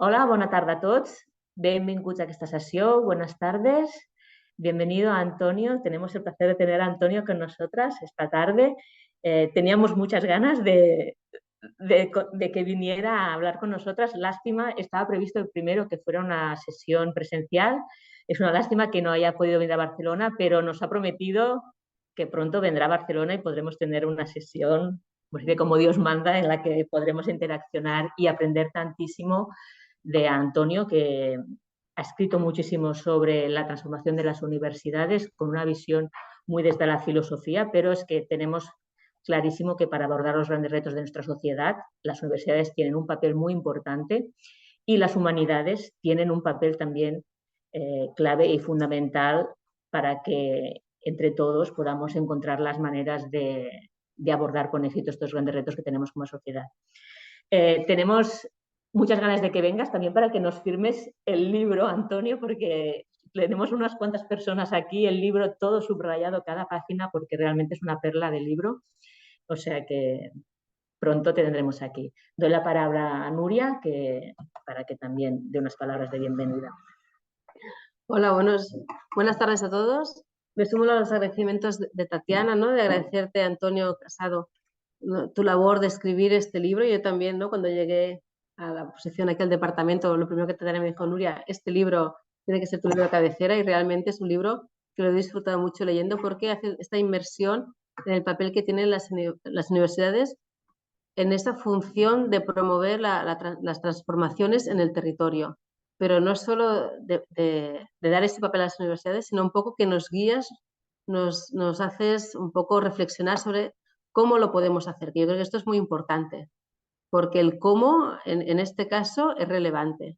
Hola, bona tarda a tots. Benvinguts a esta sesión. Buenas tardes. Bienvenido a Antonio. Tenemos el placer de tener a Antonio con nosotras esta tarde. Teníamos muchas ganas de que viniera a hablar con nosotras. Lástima, estaba previsto primero que fuera una sesión presencial. Es una lástima que no haya podido venir a Barcelona, pero nos ha prometido que pronto vendrá a Barcelona y podremos tener una sesión, pues, de como Dios manda, en la que podremos interaccionar y aprender tantísimo de Antonio, que ha escrito muchísimo sobre la transformación de las universidades con una visión muy desde la filosofía, pero es que tenemos clarísimo que para abordar los grandes retos de nuestra sociedad, las universidades tienen un papel muy importante y las humanidades tienen un papel también clave y fundamental para que entre todos podamos encontrar las maneras de abordar con éxito estos grandes retos que tenemos como sociedad. Tenemos muchas ganas de que vengas también para que nos firmes el libro, Antonio, porque tenemos unas cuantas personas aquí, el libro todo subrayado, cada página, porque realmente es una perla de libro. O sea que pronto te tendremos aquí. Doy la palabra a Nuria para que también dé unas palabras de bienvenida. Hola, buenas tardes a todos. Me sumo a los agradecimientos de Tatiana, ¿no? De agradecerte, Antonio Casado, ¿no?, tu labor de escribir este libro. Yo también, ¿no? Cuando llegué a la posición aquí al departamento, lo primero que Tatiana me dijo: Nuria, este libro tiene que ser tu libro de cabecera, y realmente es un libro que lo he disfrutado mucho leyendo porque hace esta inmersión en el papel que tienen las universidades en esa función de promover las transformaciones en el territorio. Pero no solo de dar ese papel a las universidades, sino un poco que nos guías, nos haces un poco reflexionar sobre cómo lo podemos hacer, que yo creo que esto es muy importante, porque el cómo en este caso es relevante.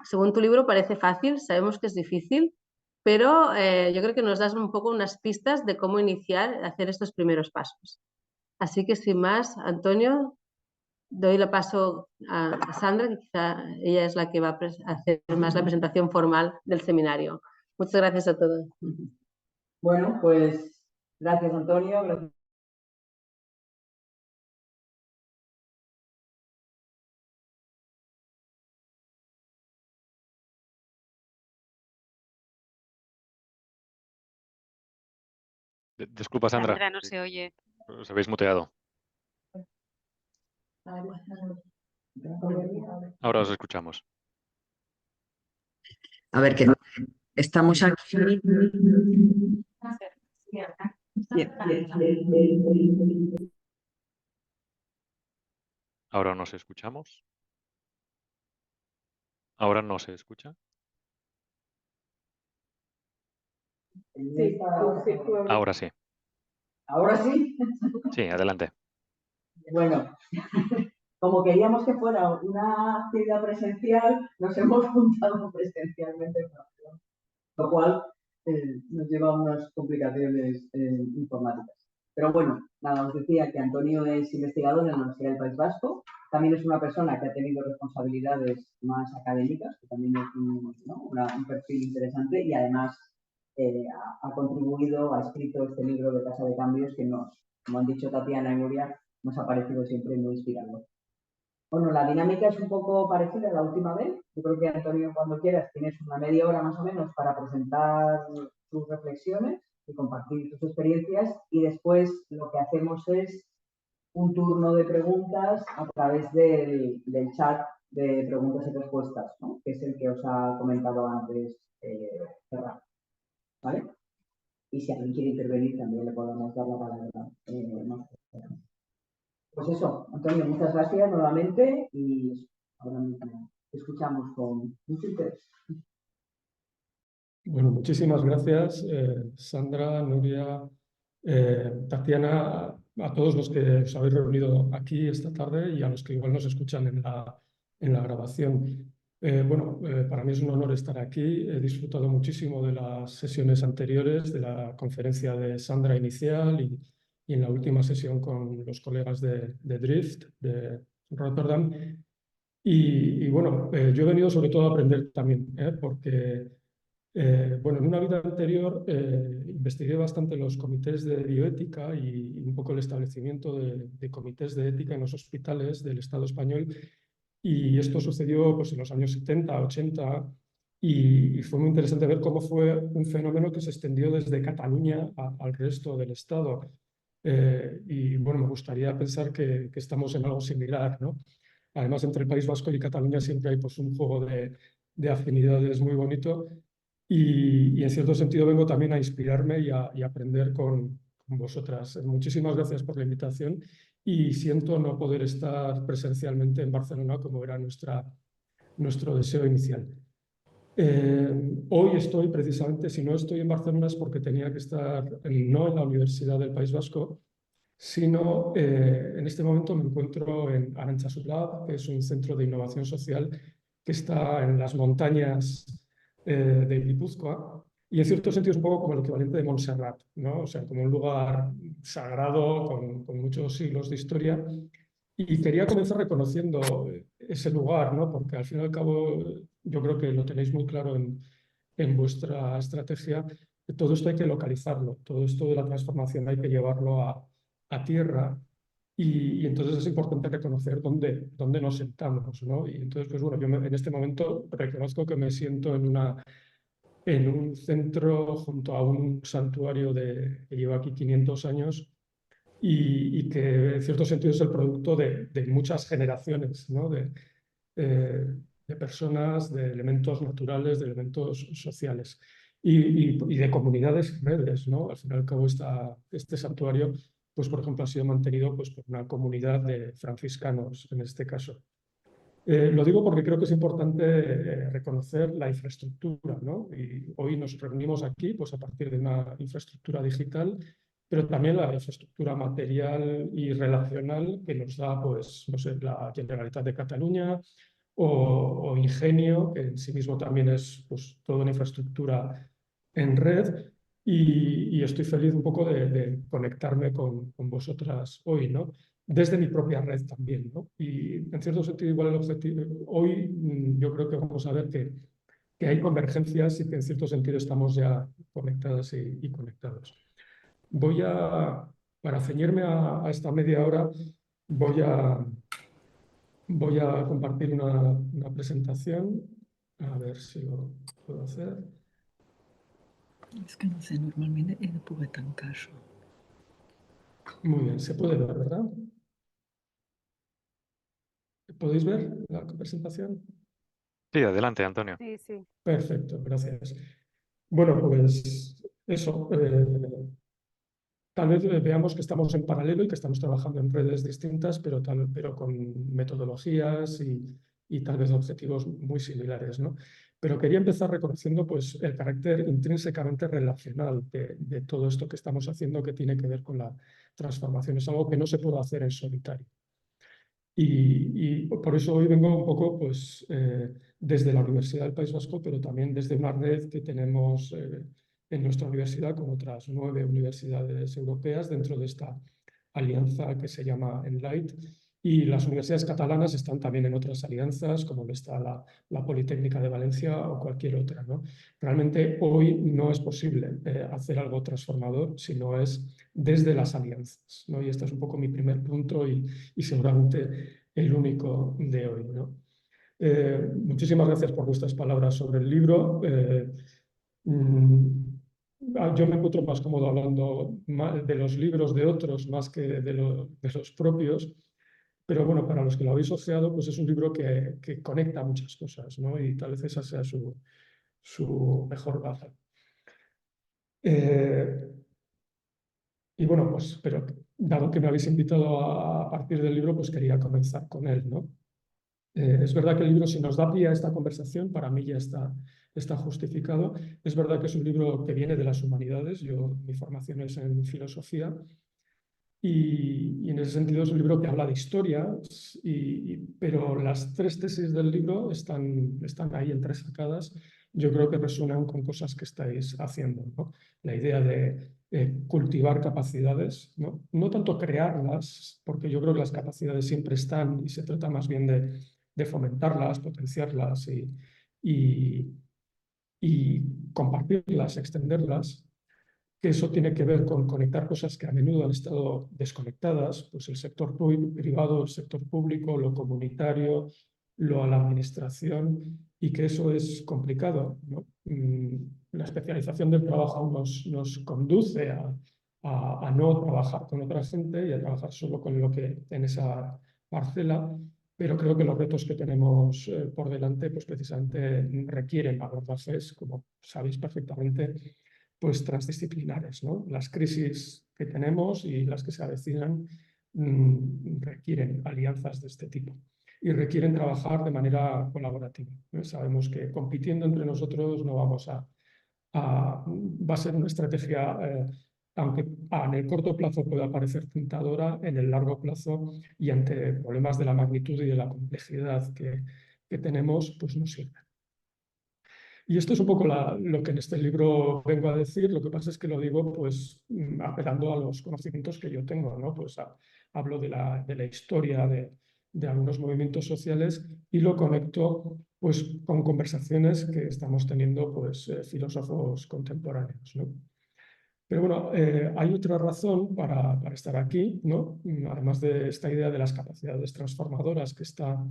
Según tu libro parece fácil, sabemos que es difícil, pero yo creo que nos das un poco unas pistas de cómo iniciar a hacer estos primeros pasos. Así que sin más, Antonio, doy el paso a Sandra, que quizá ella es la que va a hacer más la presentación formal del seminario. Muchas gracias a todos. Bueno, pues gracias, Antonio. Gracias. Disculpa, Sandra. Sandra, no se oye. Os habéis muteado. Ahora os escuchamos. A ver, que estamos aquí. Ahora nos escuchamos. Ahora no se escucha. Sí, Ahora sí. ¿Ahora sí? Sí, adelante. Bueno, como queríamos que fuera una actividad presencial, nos hemos juntado presencialmente, lo cual nos lleva a unas complicaciones informáticas. Pero bueno, nada, os decía que Antonio es investigador en la Universidad del País Vasco. También es una persona que ha tenido responsabilidades más académicas, que también es un perfil interesante, y además ha contribuido, ha escrito este libro de Casa de Cambios que como han dicho Tatiana y Nuria, nos ha parecido siempre muy inspirador. Bueno, la dinámica es un poco parecida a la última vez. Yo creo que, Antonio, cuando quieras, tienes una media hora más o menos para presentar tus reflexiones y compartir tus experiencias, y después lo que hacemos es un turno de preguntas a través del chat de preguntas y respuestas, ¿no?, que es el que os ha comentado antes Ferran. ¿Vale? Y si alguien quiere intervenir, también le podemos dar la palabra. Pues eso, Antonio, muchas gracias nuevamente y ahora mismo te escuchamos con mucho interés. Bueno, muchísimas gracias, Sandra, Nuria, Tatiana, a todos los que os habéis reunido aquí esta tarde y a los que igual nos escuchan en la grabación. Para mí es un honor estar aquí. He disfrutado muchísimo de las sesiones anteriores, de la conferencia de Sandra inicial y en la última sesión con los colegas de Drift, de Rotterdam. Yo he venido sobre todo a aprender también, porque en una vida anterior investigué bastante los comités de bioética y un poco el establecimiento de comités de ética en los hospitales del Estado español. y esto sucedió pues, en los años 70, 80, y fue muy interesante ver cómo fue un fenómeno que se extendió desde Cataluña al resto del Estado. Y bueno, me gustaría pensar que estamos en algo similar, ¿no? Además, entre el País Vasco y Cataluña siempre hay pues, un juego de afinidades muy bonito y en cierto sentido vengo también a inspirarme y a aprender con vosotras. Muchísimas gracias por la invitación y siento no poder estar presencialmente en Barcelona como era nuestro deseo inicial. Hoy estoy precisamente, si no estoy en Barcelona es porque tenía que estar no en la Universidad del País Vasco, sino en este momento me encuentro en Arantzazu Lab, que es un centro de innovación social que está en las montañas de Guipúzcoa, y en cierto sentido es un poco como el equivalente de Montserrat, ¿no? O sea, como un lugar sagrado con muchos siglos de historia. Y quería comenzar reconociendo ese lugar, ¿no? Porque al fin y al cabo yo creo que lo tenéis muy claro en vuestra estrategia. Todo esto hay que localizarlo, todo esto de la transformación hay que llevarlo a tierra y entonces es importante reconocer dónde nos sentamos, ¿no? Y entonces, pues bueno, yo en este momento reconozco que me siento en un centro junto a un santuario que lleva aquí 500 años y que en cierto sentido es el producto de muchas generaciones, ¿no? De personas, de elementos naturales, de elementos sociales y de comunidades y redes, ¿no? Al fin y al cabo este santuario, pues por ejemplo, ha sido mantenido pues, por una comunidad de franciscanos en este caso. Lo digo porque creo que es importante reconocer la infraestructura, ¿no? Y hoy nos reunimos aquí pues, a partir de una infraestructura digital, pero también la infraestructura material y relacional que nos da pues, no sé, la Generalitat de Cataluña o Ingenio, que en sí mismo también es pues, toda una infraestructura en red. Y estoy feliz un poco de conectarme con vosotras hoy, ¿no? Desde mi propia red también, ¿no? Y en cierto sentido igual el objetivo, hoy yo creo que vamos a ver que hay convergencias y que en cierto sentido estamos ya conectadas y conectados. Para ceñirme a esta media hora, voy a compartir una presentación, a ver si lo puedo hacer. És que no sé, normalment he de poder tancar això. Muy bien, se puede ver, ¿verdad? ¿Podéis ver la presentación? Sí, adelante, Antonio. Sí, sí. Perfecto, gracias. Bueno, pues eso. Tal vez veamos que estamos en paralelo y que estamos trabajando en redes distintas, pero con metodologías y tal vez objetivos muy similares, ¿no? Pero quería empezar reconociendo pues, el carácter intrínsecamente relacional de todo esto que estamos haciendo que tiene que ver con la transformación. Es algo que no se puede hacer en solitario. Y por eso hoy vengo un poco pues, desde la Universidad del País Vasco, pero también desde una red que tenemos en nuestra universidad con otras 9 universidades europeas dentro de esta alianza que se llama Enlight. Y las universidades catalanas están también en otras alianzas, como está la Politécnica de Valencia o cualquier otra, ¿no? Realmente hoy no es posible hacer algo transformador si no es desde las alianzas, ¿no? Y este es un poco mi primer punto y seguramente el único de hoy, ¿no? Muchísimas gracias por vuestras palabras sobre el libro. Yo me encuentro más cómodo hablando de los libros de otros más que de los propios, pero bueno, para los que lo habéis ojeado, pues es un libro que conecta muchas cosas, ¿no? Y tal vez esa sea su mejor baza. Y bueno, pues, pero dado que me habéis invitado a partir del libro, pues quería comenzar con él, ¿no? Es verdad que el libro, si nos da pie a esta conversación, para mí ya está justificado. Es verdad que es un libro que viene de las humanidades. Mi formación es en filosofía y en ese sentido es un libro que habla de historia, pero las 3 tesis del libro están ahí entresacadas. Yo creo que resuenan con cosas que estáis haciendo, ¿no? La idea de cultivar capacidades, ¿no? No tanto crearlas, porque yo creo que las capacidades siempre están y se trata más bien de fomentarlas, potenciarlas y compartirlas, extenderlas, que eso tiene que ver con conectar cosas que a menudo han estado desconectadas, pues el sector privado, el sector público, lo comunitario, lo a la administración y que eso es complicado, ¿no? La especialización del trabajo nos conduce a no trabajar con otra gente y a trabajar solo con lo que en esa parcela, pero creo que los retos que tenemos por delante pues precisamente requieren abordajes, como sabéis perfectamente, pues transdisciplinares, ¿no? Las crisis que tenemos y las que se avecinan requieren alianzas de este tipo y requieren trabajar de manera colaborativa. Sabemos que compitiendo entre nosotros no vamos va a ser una estrategia, aunque en el corto plazo pueda parecer tentadora, en el largo plazo y ante problemas de la magnitud y de la complejidad que tenemos, pues no sirve. Y esto es un poco lo que en este libro vengo a decir. Lo que pasa es que lo digo pues apelando a los conocimientos que yo tengo, ¿no? Pues hablo de la historia de algunos movimientos sociales y lo conecto pues con conversaciones que estamos teniendo pues filósofos contemporáneos, ¿no? Pero bueno, hay otra razón para estar aquí, ¿no? Además de esta idea de las capacidades transformadoras que está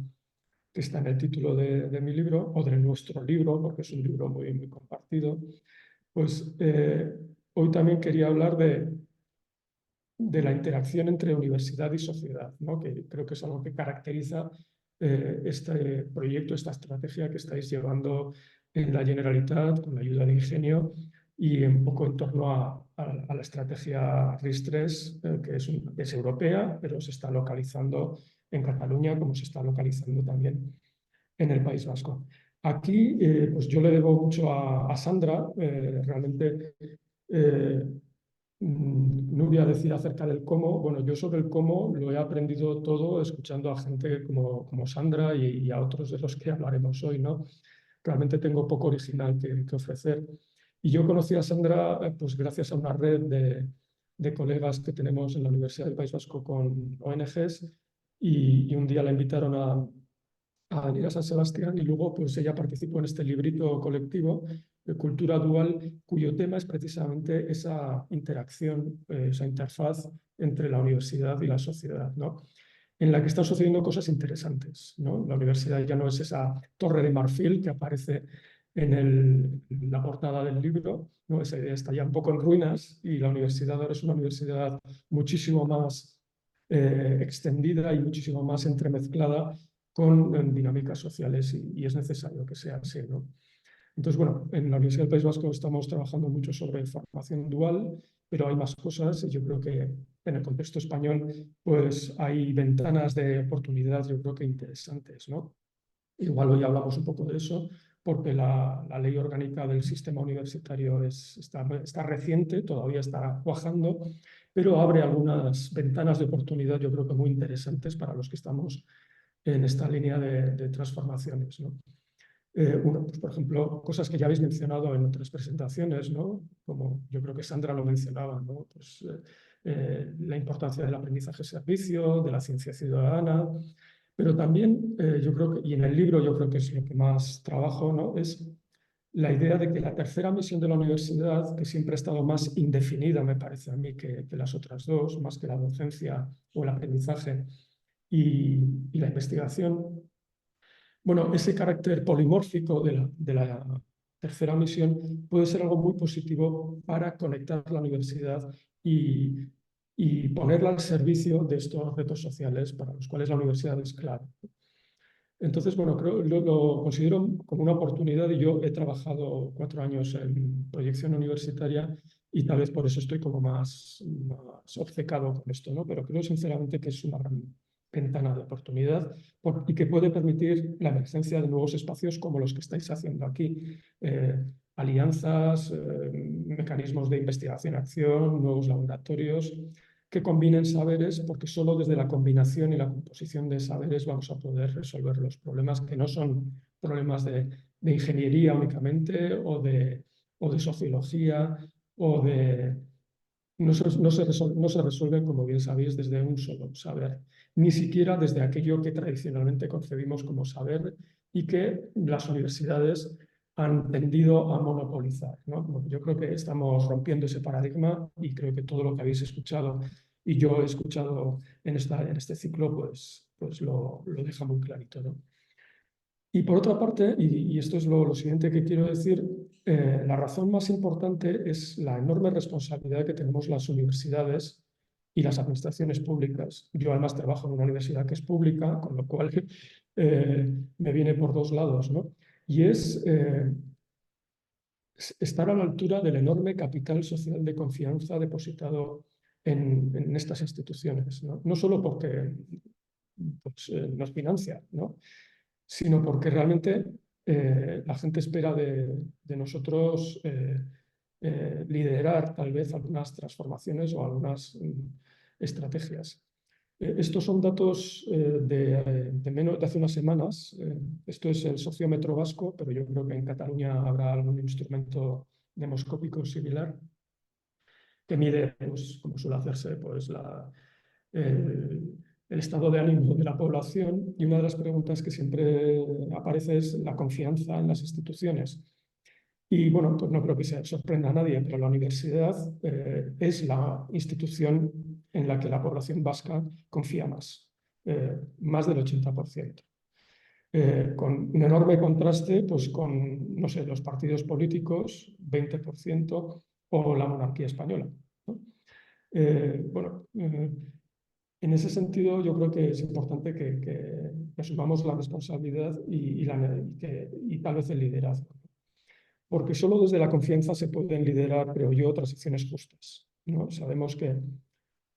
en el título de mi libro, o de nuestro libro, porque es un libro muy, muy compartido, pues hoy también quería hablar de la interacción entre universidad y sociedad, ¿no? Que creo que es algo que caracteriza este proyecto, esta estrategia que estáis llevando en la Generalitat con la ayuda de Ingenio y un poco en torno a la estrategia RIS3, que es europea, pero se está localizando en Cataluña, como se está localizando también en el País Vasco. Aquí, pues yo le debo mucho a Sandra, realmente Nuria decía acerca del cómo. Bueno, yo sobre el cómo lo he aprendido todo escuchando a gente como Sandra y a otros de los que hablaremos hoy, ¿no? Realmente tengo poco original que ofrecer. Y yo conocí a Sandra pues gracias a una red de colegas que tenemos en la Universidad del País Vasco con ONGs y un día la invitaron a venir a San Sebastián y luego pues ella participó en este librito colectivo de Cultura Dual, cuyo tema es precisamente esa interacción, esa interfaz entre la universidad y la sociedad, ¿no? En la que están sucediendo cosas interesantes, ¿no? La universidad ya no es esa torre de marfil que aparece en la portada del libro, ¿no? Esa idea está ya un poco en ruinas y la universidad ahora es una universidad muchísimo más extendida y muchísimo más entremezclada con dinámicas sociales y es necesario que sea así, ¿no? Entonces, bueno, en la Universidad del País Vasco estamos trabajando mucho sobre formación dual, pero hay más cosas y yo creo que en el contexto español pues hay ventanas de oportunidad yo creo que interesantes, ¿no? Igual hoy hablamos un poco de eso porque la ley orgánica del sistema universitario está reciente, todavía está cuajando, pero abre algunas ventanas de oportunidad yo creo que muy interesantes para los que estamos en esta línea de transformaciones, ¿no? Pues, por ejemplo, cosas que ya habéis mencionado en otras presentaciones, ¿no? Como yo creo que Sandra lo mencionaba, ¿no? Pues, la importancia del aprendizaje-servicio, de la ciencia ciudadana, pero también yo creo que, y en el libro yo creo que es lo que más trabajo, ¿no? Es la idea de que la tercera misión de la universidad, que siempre ha estado más indefinida, me parece a mí, que las otras dos, más que la docencia o el aprendizaje y la investigación, bueno, ese carácter polimórfico de la tercera misión puede ser algo muy positivo para conectar la universidad y ponerla al servicio de estos retos sociales para los cuales la universidad es clave. Entonces, bueno, creo, lo considero como una oportunidad y yo he trabajado 4 años en proyección universitaria y tal vez por eso estoy como más obcecado con esto, ¿no? Pero creo sinceramente que es una gran ventana de oportunidad y que puede permitir la emergencia de nuevos espacios como los que estáis haciendo aquí. Alianzas, mecanismos de investigación-acción, nuevos laboratorios que combinen saberes, porque solo desde la combinación y la composición de saberes vamos a poder resolver los problemas que no son problemas de ingeniería únicamente o de sociología o de... No se resuelven, como bien sabéis, desde un solo saber, ni siquiera desde aquello que tradicionalmente concebimos como saber y que las universidades han tendido a monopolizar, ¿no? Bueno, yo creo que estamos rompiendo ese paradigma y creo que todo lo que habéis escuchado y yo he escuchado en este ciclo, pues lo deja muy clarito, ¿no? Y por otra parte, y esto es lo siguiente que quiero decir, la razón más importante es la enorme responsabilidad que tenemos las universidades y las administraciones públicas. Yo además trabajo en una universidad que es pública, con lo cual me viene por dos lados, ¿no? Y es estar a la altura del enorme capital social de confianza depositado en estas instituciones, ¿no? No solo porque pues, nos financia, ¿no? Sino porque realmente la gente espera de nosotros liderar tal vez algunas transformaciones o algunas estrategias. Estos son datos de hace unas semanas. Esto es el sociómetro vasco, pero yo creo que en Cataluña habrá algún instrumento demoscópico similar que mide, pues, como suele hacerse, pues, el estado de ánimo de la población, y una de las preguntas que siempre aparece es la confianza en las instituciones. Y bueno, pues no creo que se sorprenda a nadie, pero la universidad es la institución en la que la población vasca confía más del 80%. Con un enorme contraste pues, con, no sé, los partidos políticos, 20%, o la monarquía española, ¿no? Bueno, en ese sentido, yo creo que es importante que asumamos la responsabilidad y tal vez el liderazgo, porque solo desde la confianza se pueden liderar, creo yo, transiciones justas, ¿no? Sabemos que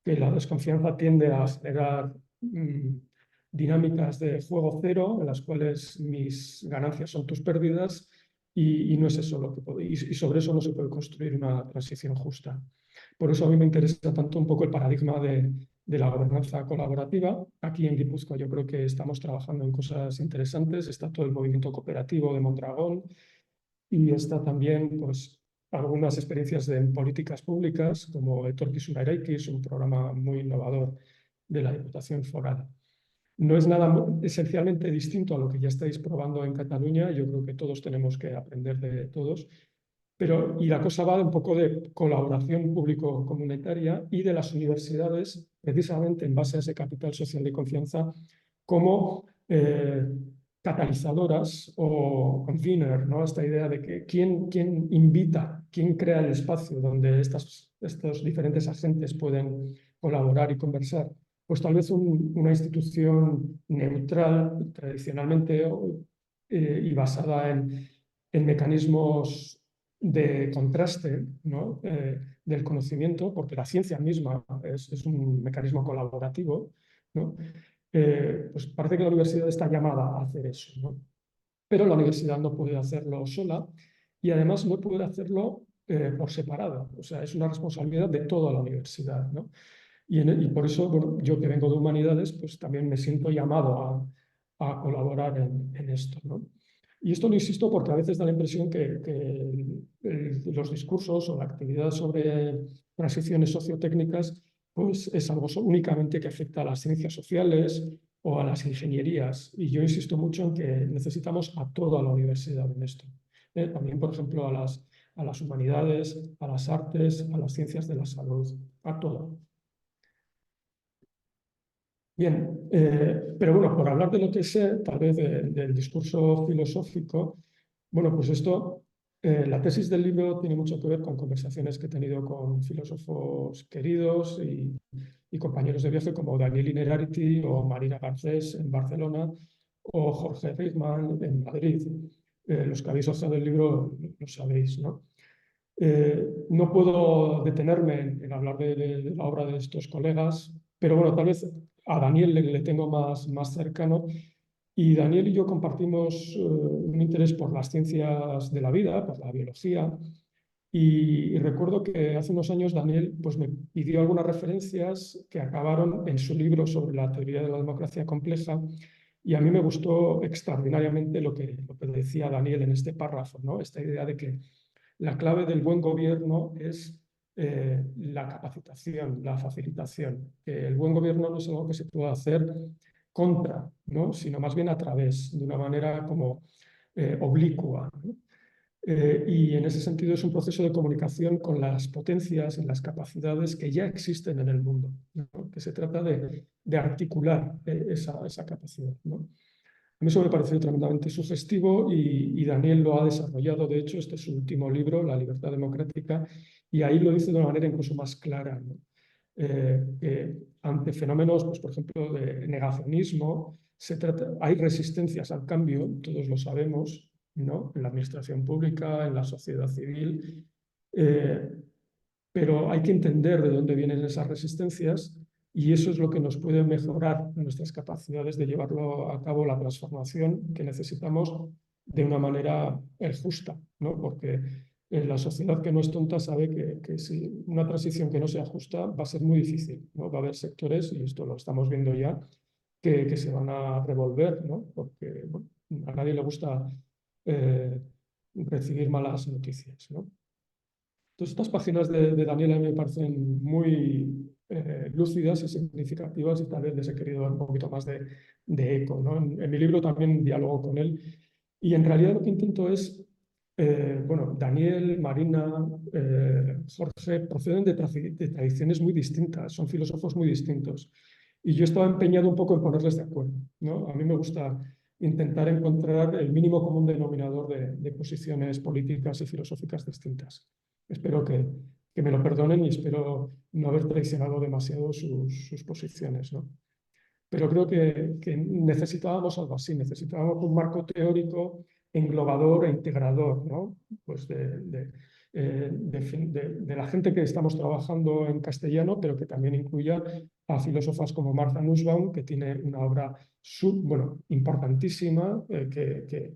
la desconfianza tiende a generar dinámicas de juego cero, en las cuales mis ganancias son tus pérdidas, y no es eso lo que y sobre eso no se puede construir una transición justa. Por eso a mí me interesa tanto un poco el paradigma de la gobernanza colaborativa. Aquí en Guipúzcoa yo creo que estamos trabajando en cosas interesantes. Está todo el movimiento cooperativo de Mondragón y está también pues, algunas experiencias en políticas públicas como Etorkizuna Eraiki, es un programa muy innovador de la Diputación Foral. No es nada esencialmente distinto a lo que ya estáis probando en Cataluña. Yo creo que todos tenemos que aprender de todos. Y la cosa va un poco de colaboración público-comunitaria y de las universidades, precisamente en base a ese capital social de confianza, como catalizadoras o convener, ¿no? Esta idea de que quién invita, quién crea el espacio donde estos diferentes agentes pueden colaborar y conversar. Pues tal vez una institución neutral, tradicionalmente, y basada en mecanismos de contraste, ¿no? Del conocimiento, porque la ciencia misma es un mecanismo colaborativo, ¿no? Pues parece que la universidad está llamada a hacer eso, ¿no? Pero la universidad no puede hacerlo sola y además no puede hacerlo por separado. O sea, es una responsabilidad de toda la universidad, ¿no? Y por eso, bueno, yo que vengo de humanidades, pues también me siento llamado a colaborar en esto, ¿no? Y esto lo insisto porque a veces da la impresión que los discursos o la actividad sobre transiciones sociotécnicas pues es algo únicamente que afecta a las ciencias sociales o a las ingenierías. Y yo insisto mucho en que necesitamos a toda la universidad en esto. También, por ejemplo, a las humanidades, a las artes, a las ciencias de la salud, a todo. Bien, pero bueno, por hablar de lo que sé, tal vez del discurso filosófico, bueno, pues esto, la tesis del libro tiene mucho que ver con conversaciones que he tenido con filósofos queridos y compañeros de viaje como Daniel Innerarity o Marina Garcés en Barcelona o Jorge Rickman en Madrid. Los que habéis ojeado el libro lo sabéis, ¿no? No puedo detenerme en hablar de la obra de estos colegas, pero bueno, tal vez a Daniel le tengo más cercano. Y Daniel y yo compartimos un interés por las ciencias de la vida, por la biología. Y recuerdo que hace unos años Daniel pues, me pidió algunas referencias que acabaron en su libro sobre la teoría de la democracia compleja. Y a mí me gustó extraordinariamente lo que decía Daniel en este párrafo, ¿no? Esta idea de que la clave del buen gobierno es la capacitación, la facilitación. Que el buen gobierno no es algo que se pueda hacer contra, ¿no? Sino más bien a través, de una manera como oblicua, ¿no? Y en ese sentido es un proceso de comunicación con las potencias y las capacidades que ya existen en el mundo, ¿no? Que se trata de articular esa capacidad, ¿no? A mí eso me pareció tremendamente sugestivo y Daniel lo ha desarrollado. De hecho, este es su último libro, La libertad democrática, y ahí lo dice de una manera incluso más clara, ¿no? Ante fenómenos, pues, por ejemplo, de negacionismo, hay resistencias al cambio, todos lo sabemos, ¿no? En la administración pública, en la sociedad civil, pero hay que entender de dónde vienen esas resistencias y eso es lo que nos puede mejorar nuestras capacidades de llevarlo a cabo, la transformación que necesitamos de una manera justa, ¿no? Porque la sociedad que no es tonta sabe que si una transición que no sea justa va a ser muy difícil, ¿no? Va a haber sectores, y esto lo estamos viendo ya, que se van a revolver, ¿no? Porque bueno, a nadie le gusta recibir malas noticias, ¿no? Entonces, estas páginas de Daniel a mí me parecen muy lúcidas y significativas y tal vez les he querido dar un poquito más de eco, ¿no? En mi libro también dialogo con él y en realidad lo que intento es, bueno, Daniel, Marina, Jorge proceden de tradiciones muy distintas, son filósofos muy distintos y yo estaba empeñado un poco en ponerles de acuerdo, ¿no? A mí me gusta intentar encontrar el mínimo común denominador de posiciones políticas y filosóficas distintas. Espero que me lo perdonen y espero no haber traicionado demasiado sus posiciones, ¿no? Pero creo que necesitábamos algo así, necesitábamos un marco teórico englobador e integrador, ¿no? Pues de la gente que estamos trabajando en castellano, pero que también incluya a filósofas como Martha Nussbaum, que tiene una obra bueno, importantísima, que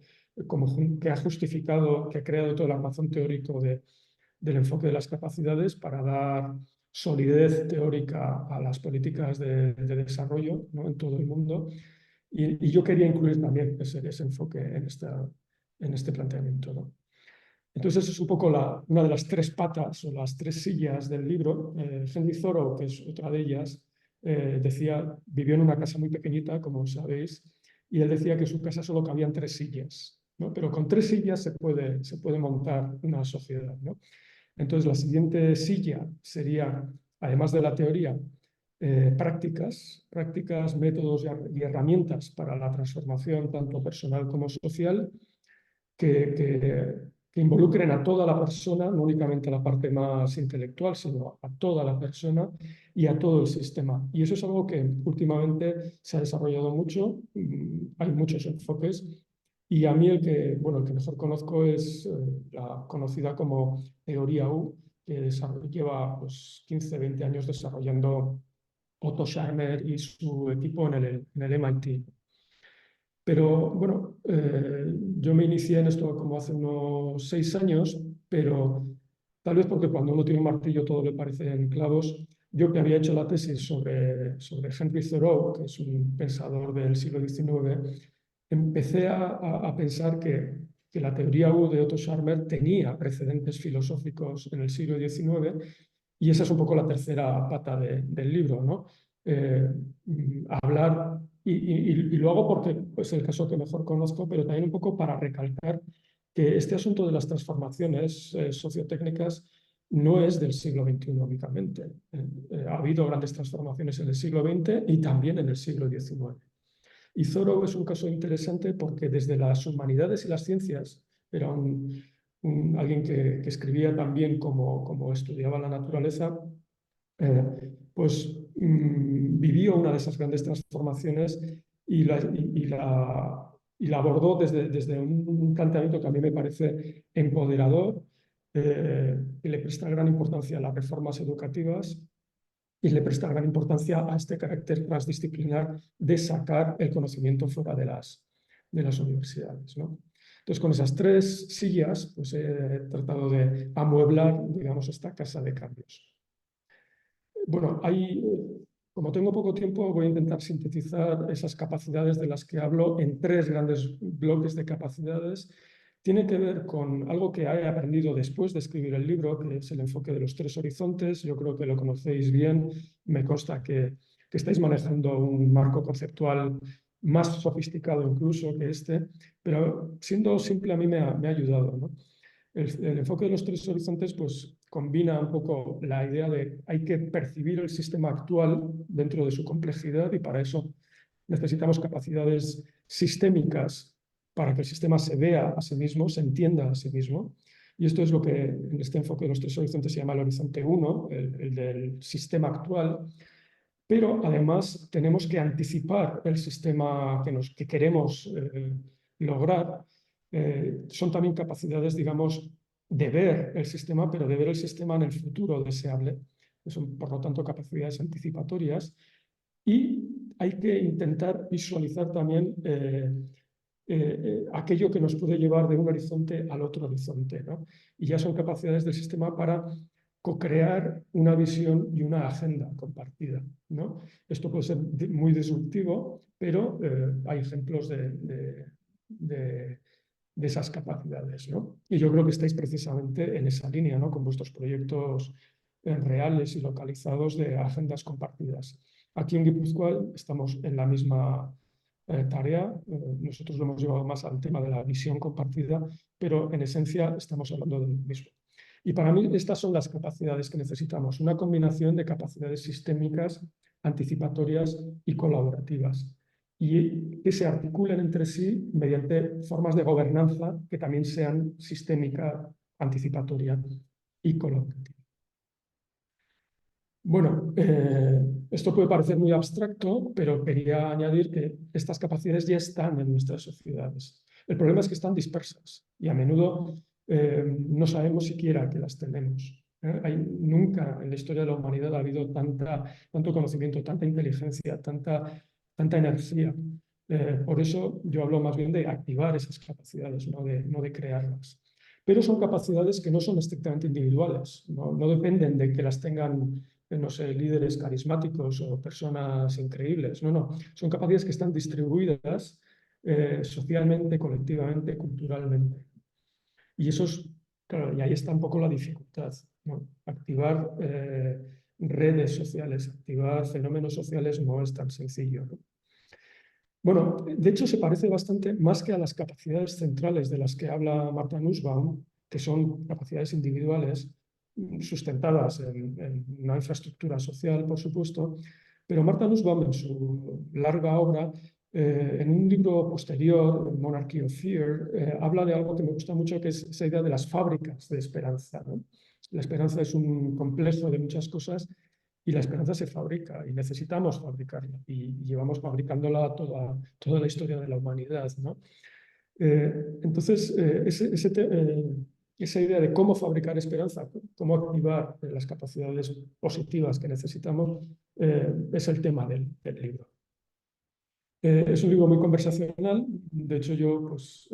ha justificado, que ha creado todo el armazón teórico del enfoque de las capacidades para dar solidez teórica a las políticas de desarrollo, ¿no? En todo el mundo. Y yo quería incluir también ese enfoque en este planteamiento, ¿no? Entonces, es un poco una de las tres patas o las tres sillas del libro. Henry Thoreau, que es otra de ellas, vivió en una casa muy pequeñita, como sabéis, y él decía que en su casa solo cabían tres sillas, ¿no? Pero con tres sillas se puede montar una sociedad, ¿no? Entonces, la siguiente silla sería, además de la teoría, prácticas, métodos y herramientas para la transformación tanto personal como social, que involucren a toda la persona, no únicamente a la parte más intelectual, sino a toda la persona y a todo el sistema. Y eso es algo que últimamente se ha desarrollado mucho, hay muchos enfoques, y a mí el que mejor conozco es la conocida como teoría U, que lleva pues, 15, 20 años desarrollando Otto Scharmer y su equipo en el MIT. Pero bueno, yo me inicié en esto como hace unos 6 años, pero tal vez porque cuando uno tiene un martillo todo le parecen clavos. Yo que había hecho la tesis sobre Henry Thoreau, que es un pensador del siglo XIX, empecé a pensar que la teoría U de Otto Scharmer tenía precedentes filosóficos en el siglo XIX y esa es un poco la tercera pata del libro, ¿no? Hablar, y lo hago porque es el caso que mejor conozco, pero también un poco para recalcar que este asunto de las transformaciones sociotécnicas no es del siglo XXI únicamente. Ha habido grandes transformaciones en el siglo XX y también en el siglo XIX. Y Thoreau es un caso interesante porque desde las humanidades y las ciencias era alguien que escribía también como estudiaba la naturaleza, pues vivió una de esas grandes transformaciones y la abordó desde un planteamiento que a mí me parece empoderador, que le presta gran importancia a las reformas educativas y le presta gran importancia a este carácter transdisciplinar de sacar el conocimiento fuera de las universidades, ¿no? Entonces, con esas tres sillas, pues he tratado de amueblar, digamos, esta casa de cambios. Bueno, como tengo poco tiempo, voy a intentar sintetizar esas capacidades de las que hablo en tres grandes bloques de capacidades. Tiene que ver con algo que he aprendido después de escribir el libro, que es el enfoque de los tres horizontes. Yo creo que lo conocéis bien. Me consta que estáis manejando un marco conceptual más sofisticado incluso que este, pero siendo simple a mí me ha ayudado, ¿no? El enfoque de los tres horizontes pues, combina un poco la idea de hay que percibir el sistema actual dentro de su complejidad y para eso necesitamos capacidades sistémicas para que el sistema se vea a sí mismo, se entienda a sí mismo. Y esto es lo que en este enfoque de los 3 horizontes se llama el horizonte 1, el del sistema actual. Pero además tenemos que anticipar el sistema que queremos lograr. Son también capacidades, digamos, de ver el sistema, pero de ver el sistema en el futuro deseable. Son, por lo tanto, capacidades anticipatorias. Y hay que intentar visualizar también aquello que nos puede llevar de un horizonte al otro horizonte, ¿no? Y ya son capacidades del sistema para co-crear una visión y una agenda compartida, ¿no? Esto puede ser muy disruptivo, pero hay ejemplos de esas capacidades, ¿no? Y yo creo que estáis precisamente en esa línea, ¿no? Con vuestros proyectos reales y localizados de agendas compartidas. Aquí en Guipúzcoa estamos en la misma tarea. Nosotros lo hemos llevado más al tema de la visión compartida, pero en esencia estamos hablando de lo mismo. Y para mí estas son las capacidades que necesitamos, una combinación de capacidades sistémicas, anticipatorias y colaborativas, y que se articulen entre sí mediante formas de gobernanza que también sean sistémica, anticipatoria y colaborativa. Bueno, esto puede parecer muy abstracto, pero quería añadir que estas capacidades ya están en nuestras sociedades. El problema es que están dispersas y a menudo no sabemos siquiera que las tenemos. Nunca en la historia de la humanidad ha habido tanto conocimiento, tanta inteligencia, tanta energía. Por eso yo hablo más bien de activar esas capacidades, no de crearlas. Pero son capacidades que no son estrictamente individuales, no dependen de que las tengan, no sé, líderes carismáticos o personas increíbles. No. Son capacidades que están distribuidas socialmente, colectivamente, culturalmente. Y claro, y ahí está un poco la dificultad, ¿no? Activar redes sociales, activar fenómenos sociales no es tan sencillo, ¿no? Bueno, de hecho se parece bastante más que a las capacidades centrales de las que habla Martha Nussbaum, que son capacidades individuales sustentadas en una infraestructura social, por supuesto, pero Martha Nussbaum en su larga obra, en un libro posterior, Monarchy of Fear, habla de algo que me gusta mucho, que es esa idea de las fábricas de esperanza, ¿no? La esperanza es un complejo de muchas cosas y la esperanza se fabrica y necesitamos fabricarla y llevamos fabricándola toda la historia de la humanidad, ¿no? Entonces, esa idea de cómo fabricar esperanza, cómo activar las capacidades positivas que necesitamos, es el tema del libro. Es un libro muy conversacional. De hecho, yo, pues,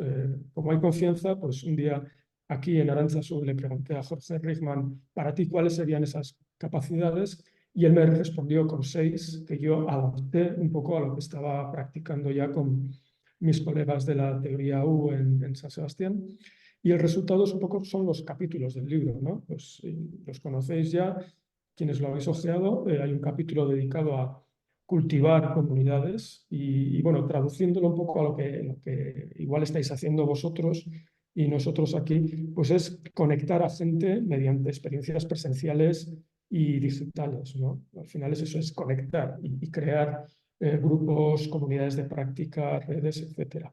como hay confianza, pues un día aquí en Aránzazu le pregunté a Jorge Rickman, para ti, ¿cuáles serían esas capacidades? Y él me respondió con 6 que yo adapté un poco a lo que estaba practicando ya con mis colegas de la teoría U en San Sebastián. Y el resultado es un poco, son los capítulos del libro, ¿no? Pues los conocéis ya, quienes lo habéis ojeado. Hay un capítulo dedicado a cultivar comunidades y bueno, traduciéndolo un poco a lo que igual estáis haciendo vosotros y nosotros aquí, pues es conectar a gente mediante experiencias presenciales y digitales, ¿no? Al final es eso, es conectar y crear grupos, comunidades de práctica, redes, etc.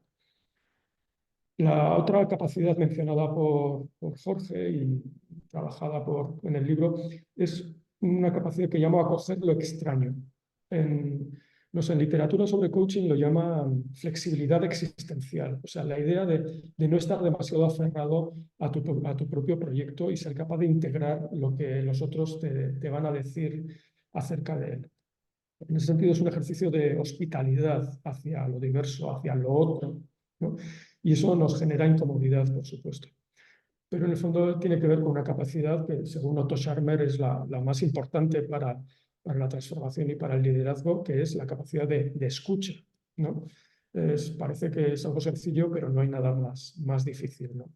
La otra capacidad mencionada por Jorge y trabajada en el libro es una capacidad que llamo acoger lo extraño. No sé, en literatura sobre coaching lo llaman flexibilidad existencial, o sea, la idea de no estar demasiado aferrado a tu propio proyecto y ser capaz de integrar lo que los otros te van a decir acerca de él. En ese sentido es un ejercicio de hospitalidad hacia lo diverso, hacia lo otro, ¿no? Y eso nos genera incomodidad, por supuesto. Pero en el fondo tiene que ver con una capacidad que, según Otto Scharmer, es la más importante para la transformación y para el liderazgo, que es la capacidad de escucha, ¿no? Parece que es algo sencillo, pero no hay nada más difícil, ¿no?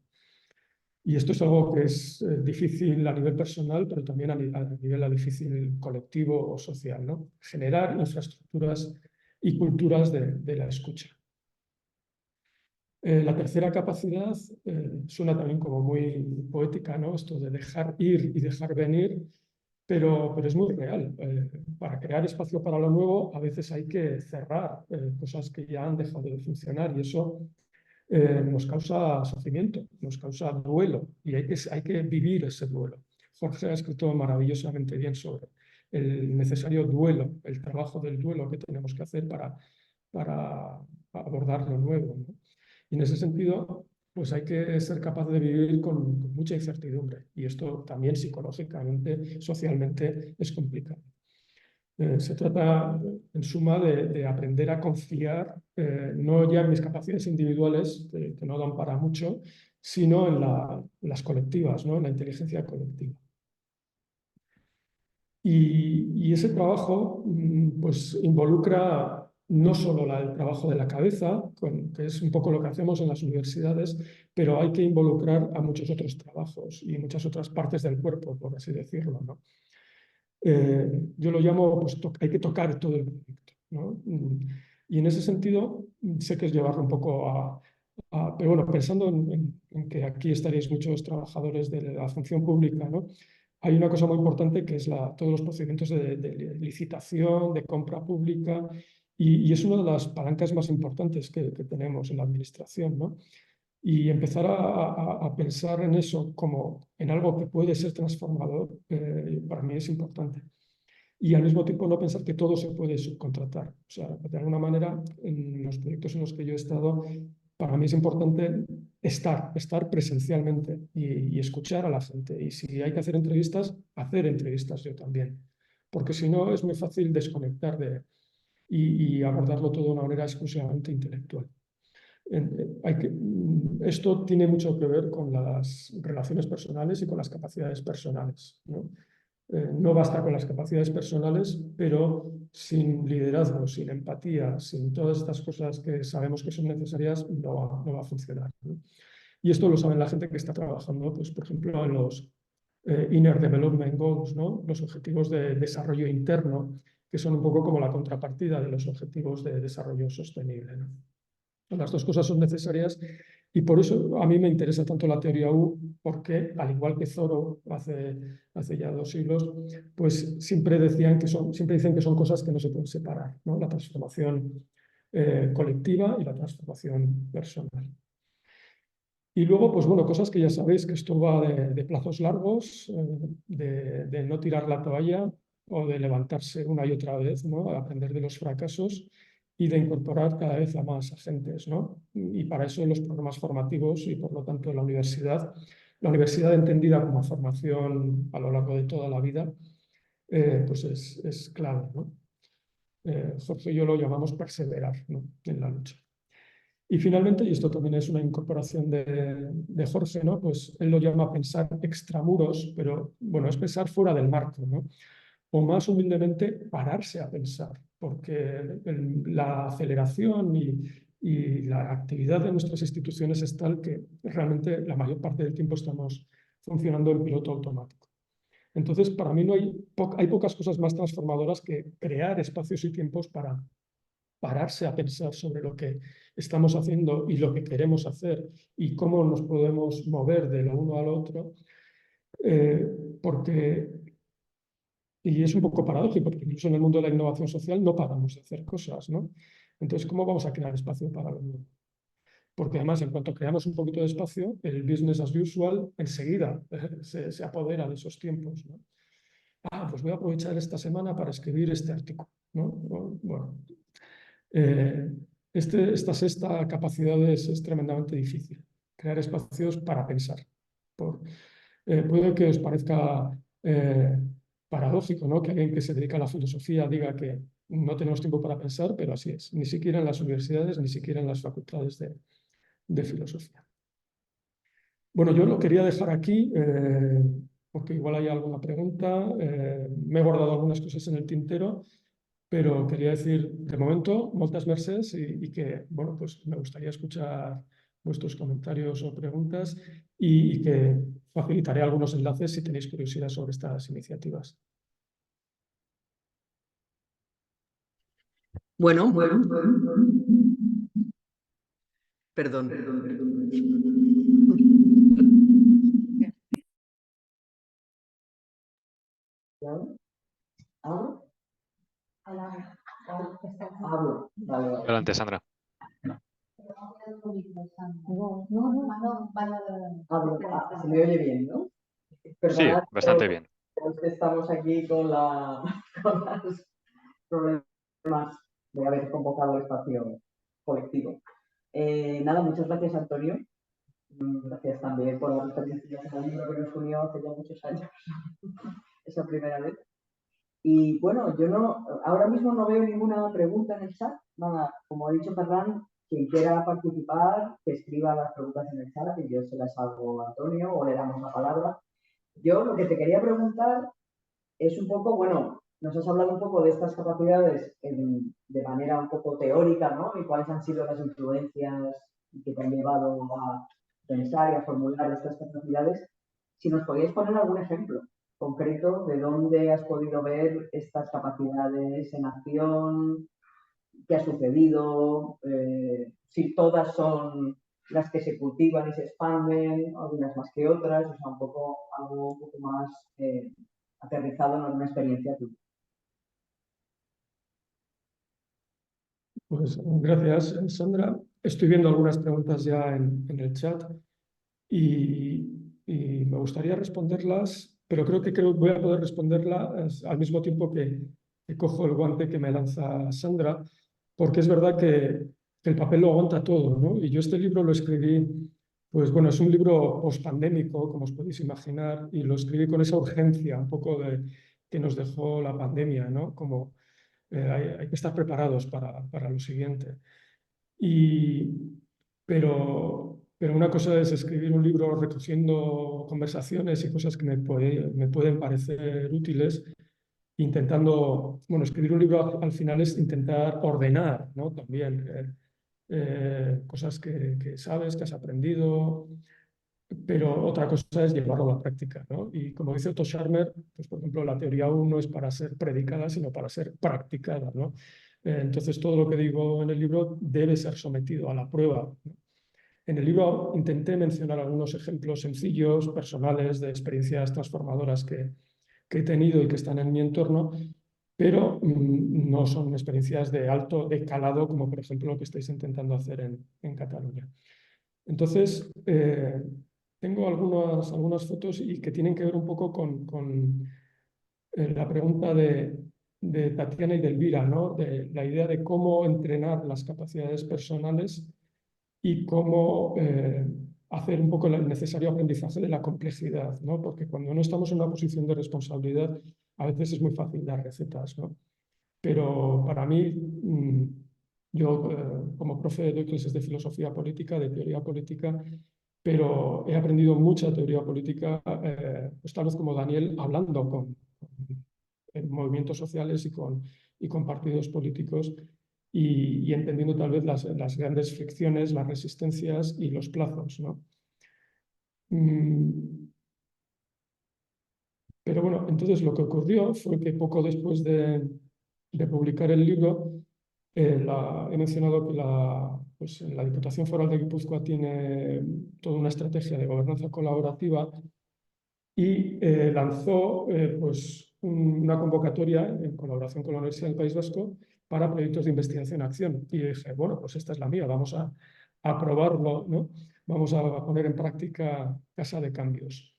Y esto es algo que es difícil a nivel personal, pero también a nivel difícil colectivo o social, ¿no? Generar infraestructuras y culturas de la escucha. La tercera capacidad suena también como muy poética, ¿no? Esto de dejar ir y dejar venir, pero es muy real. Para crear espacio para lo nuevo, a veces hay que cerrar cosas que ya han dejado de funcionar y eso nos causa sufrimiento, nos causa duelo y hay que vivir ese duelo. Jorge ha escrito maravillosamente bien sobre el necesario duelo, el trabajo del duelo que tenemos que hacer para abordar lo nuevo, ¿no? Y en ese sentido, pues hay que ser capaz de vivir con mucha incertidumbre y esto también psicológicamente, socialmente es complicado. Se trata, en suma, de aprender a confiar, no ya en mis capacidades individuales, que no dan para mucho, sino en las colectivas, ¿no? En la inteligencia colectiva. Y ese trabajo pues, involucra no solo el trabajo de la cabeza, que es un poco lo que hacemos en las universidades, pero hay que involucrar a muchos otros trabajos y muchas otras partes del cuerpo, por así decirlo, ¿no? Yo lo llamo, pues hay que tocar todo el proyecto, ¿no? Y en ese sentido, sé que es llevarlo un poco pero bueno, pensando en que aquí estaréis muchos trabajadores de la función pública, ¿no? Hay una cosa muy importante que es todos los procedimientos de licitación, de compra pública, y es una de las palancas más importantes que tenemos en la administración, ¿no? Y empezar a pensar en eso como en algo que puede ser transformador, para mí es importante. Y al mismo tiempo no pensar que todo se puede subcontratar. O sea, de alguna manera, en los proyectos en los que yo he estado, para mí es importante estar presencialmente y escuchar a la gente. Y si hay que hacer entrevistas yo también. Porque si no, es muy fácil desconectar y abordarlo todo de una manera exclusivamente intelectual. Esto tiene mucho que ver con las relaciones personales y con las capacidades personales, ¿no? No basta con las capacidades personales, pero sin liderazgo, sin empatía, sin todas estas cosas que sabemos que son necesarias, no va a funcionar, ¿no? Y esto lo saben la gente que está trabajando, pues, por ejemplo, en los Inner Development Goals, ¿no? Los objetivos de desarrollo interno, que son un poco como la contrapartida de los objetivos de desarrollo sostenible, ¿no? Las dos cosas son necesarias y por eso a mí me interesa tanto la teoría U, porque al igual que Thoreau hace ya 2 siglos, pues siempre dicen que son cosas que no se pueden separar, ¿no? La transformación colectiva y la transformación personal. Y luego, pues bueno, cosas que ya sabéis que esto va de plazos largos, de no tirar la toalla o de levantarse una y otra vez, ¿no? Aprender de los fracasos y de incorporar cada vez a más agentes, ¿no? Y para eso los programas formativos y por lo tanto la universidad entendida como formación a lo largo de toda la vida, pues es clave, ¿no? Jorge y yo lo llamamos perseverar, ¿no? En la lucha. Y finalmente, y esto también es una incorporación de Jorge, ¿no? Pues él lo llama pensar extramuros, pero bueno, es pensar fuera del marco, ¿no? O más humildemente, pararse a pensar, porque la aceleración y la actividad de nuestras instituciones es tal que realmente la mayor parte del tiempo estamos funcionando en piloto automático. Entonces, para mí hay pocas cosas más transformadoras que crear espacios y tiempos para pararse a pensar sobre lo que estamos haciendo y lo que queremos hacer y cómo nos podemos mover de lo uno al otro, porque, y es un poco paradójico, porque incluso en el mundo de la innovación social no paramos de hacer cosas, ¿no? Entonces, ¿cómo vamos a crear espacio para lo nuevo? Porque además, en cuanto creamos un poquito de espacio, el business as usual enseguida se apodera de esos tiempos, ¿no? Pues voy a aprovechar esta semana para escribir este artículo, ¿no? Bueno, esta sexta capacidad es tremendamente difícil, crear espacios para pensar. Puede que os parezca paradójico, ¿no? Que alguien que se dedica a la filosofía diga que no tenemos tiempo para pensar, pero así es, ni siquiera en las universidades, ni siquiera en las facultades de filosofía. Bueno, yo lo quería dejar aquí porque igual hay alguna pregunta. Me he guardado algunas cosas en el tintero, pero quería decir, de momento, moltes mercès y que, bueno, pues me gustaría escuchar vuestros comentarios o preguntas y que facilitaré algunos enlaces si tenéis curiosidad sobre estas iniciativas. Bueno, perdón. Adelante, Sandra. Se me oye bien, ¿no? Sí, Perdonad, bastante bien. pero es que estamos aquí con con los problemas de haber convocado el espacio colectivo. Nada, muchas gracias, Antonio. Gracias también por la experiencia en el libro que nos unió hace ya muchos años, esa primera vez. Y bueno, yo ahora mismo no veo ninguna pregunta en el chat. Nada, como ha dicho Ferran, quien quiera participar, que escriba las preguntas en el chat y yo se las hago a Antonio o le damos la palabra. Yo lo que te quería preguntar es un poco, bueno, nos has hablado un poco de estas capacidades de manera un poco teórica, ¿no? Y cuáles han sido las influencias que te han llevado a pensar y a formular estas capacidades. Si nos podíais poner algún ejemplo concreto de dónde has podido ver estas capacidades en acción, qué ha sucedido, si todas son las que se cultivan y se expanden, algunas más que otras, o sea, un poco, algo un poco más aterrizado en alguna experiencia tuya. Pues gracias, Sandra. Estoy viendo algunas preguntas ya en el chat y me gustaría responderlas, pero creo que voy a poder responderlas al mismo tiempo que cojo el guante que me lanza Sandra, porque es verdad que el papel lo aguanta todo, ¿no? Y yo este libro lo escribí, pues bueno, es un libro pospandémico, como os podéis imaginar, y lo escribí con esa urgencia un poco que nos dejó la pandemia, ¿no? Como hay que estar preparados para lo siguiente. Pero una cosa es escribir un libro recogiendo conversaciones y cosas que me pueden parecer útiles, intentando, bueno, escribir un libro al final es intentar ordenar, ¿no? También cosas que sabes, que has aprendido, pero otra cosa es llevarlo a la práctica, ¿no? Y como dice Otto Scharmer, pues por ejemplo, la teoría aún no es para ser predicada, sino para ser practicada, ¿no? Entonces, todo lo que digo en el libro debe ser sometido a la prueba, ¿no? En el libro intenté mencionar algunos ejemplos sencillos, personales, de experiencias transformadoras que he tenido y que están en mi entorno, pero no son experiencias de alto calado, como por ejemplo lo que estáis intentando hacer en Cataluña. Entonces, tengo algunas fotos y que tienen que ver un poco con la pregunta de Tatiana y de Elvira, ¿no? De la idea de cómo entrenar las capacidades personales y cómo hacer un poco el necesario aprendizaje de la complejidad, ¿no? Porque cuando no estamos en una posición de responsabilidad, a veces es muy fácil dar recetas, ¿no? Pero para mí, yo como profe doy clases de filosofía política, de teoría política, pero he aprendido mucha teoría política, pues tal vez como Daniel, hablando con movimientos sociales y con partidos políticos y entendiendo tal vez las grandes fricciones, las resistencias y los plazos, ¿no? Pero bueno, entonces lo que ocurrió fue que poco después de publicar el libro, he mencionado que pues, la Diputación Foral de Guipúzcoa tiene toda una estrategia de gobernanza colaborativa y lanzó pues, una convocatoria en colaboración con la Universidad del País Vasco para proyectos de investigación-acción. Y dije, bueno, pues esta es la mía, vamos a probarlo, ¿no? Vamos a poner en práctica Casa de Cambios.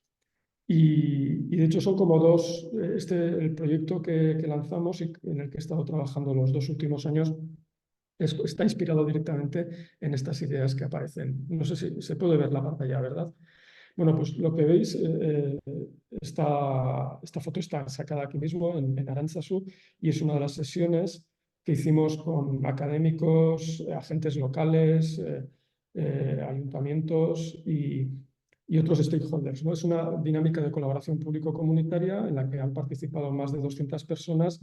Y de hecho son como dos, el proyecto que lanzamos y en el que he estado trabajando los 2 últimos años está inspirado directamente en estas ideas que aparecen. No sé si se puede ver la pantalla, ¿verdad? Bueno, pues lo que veis, esta foto está sacada aquí mismo en Aránzazu y es una de las sesiones que hicimos con académicos, agentes locales, ayuntamientos y otros stakeholders, ¿no? Es una dinámica de colaboración público-comunitaria en la que han participado más de 200 personas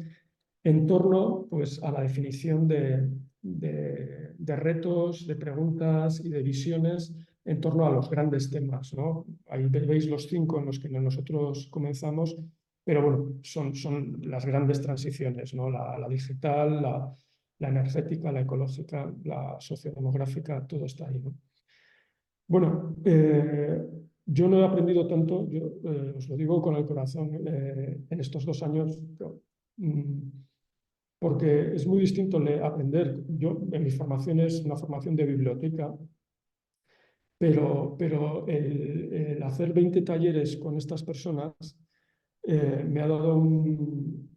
en torno pues, a la definición de retos, de preguntas y de visiones en torno a los grandes temas, ¿no? Ahí veis los 5 en los que nosotros comenzamos, pero bueno, son las grandes transiciones, ¿no? La digital, la energética, la ecológica, la sociodemográfica, todo está ahí, ¿no? Bueno, yo no he aprendido tanto, yo os lo digo con el corazón, en estos 2 años. porque es muy distinto aprender. Yo, en mi formación es una formación de biblioteca, pero el hacer 20 talleres con estas personas me ha dado un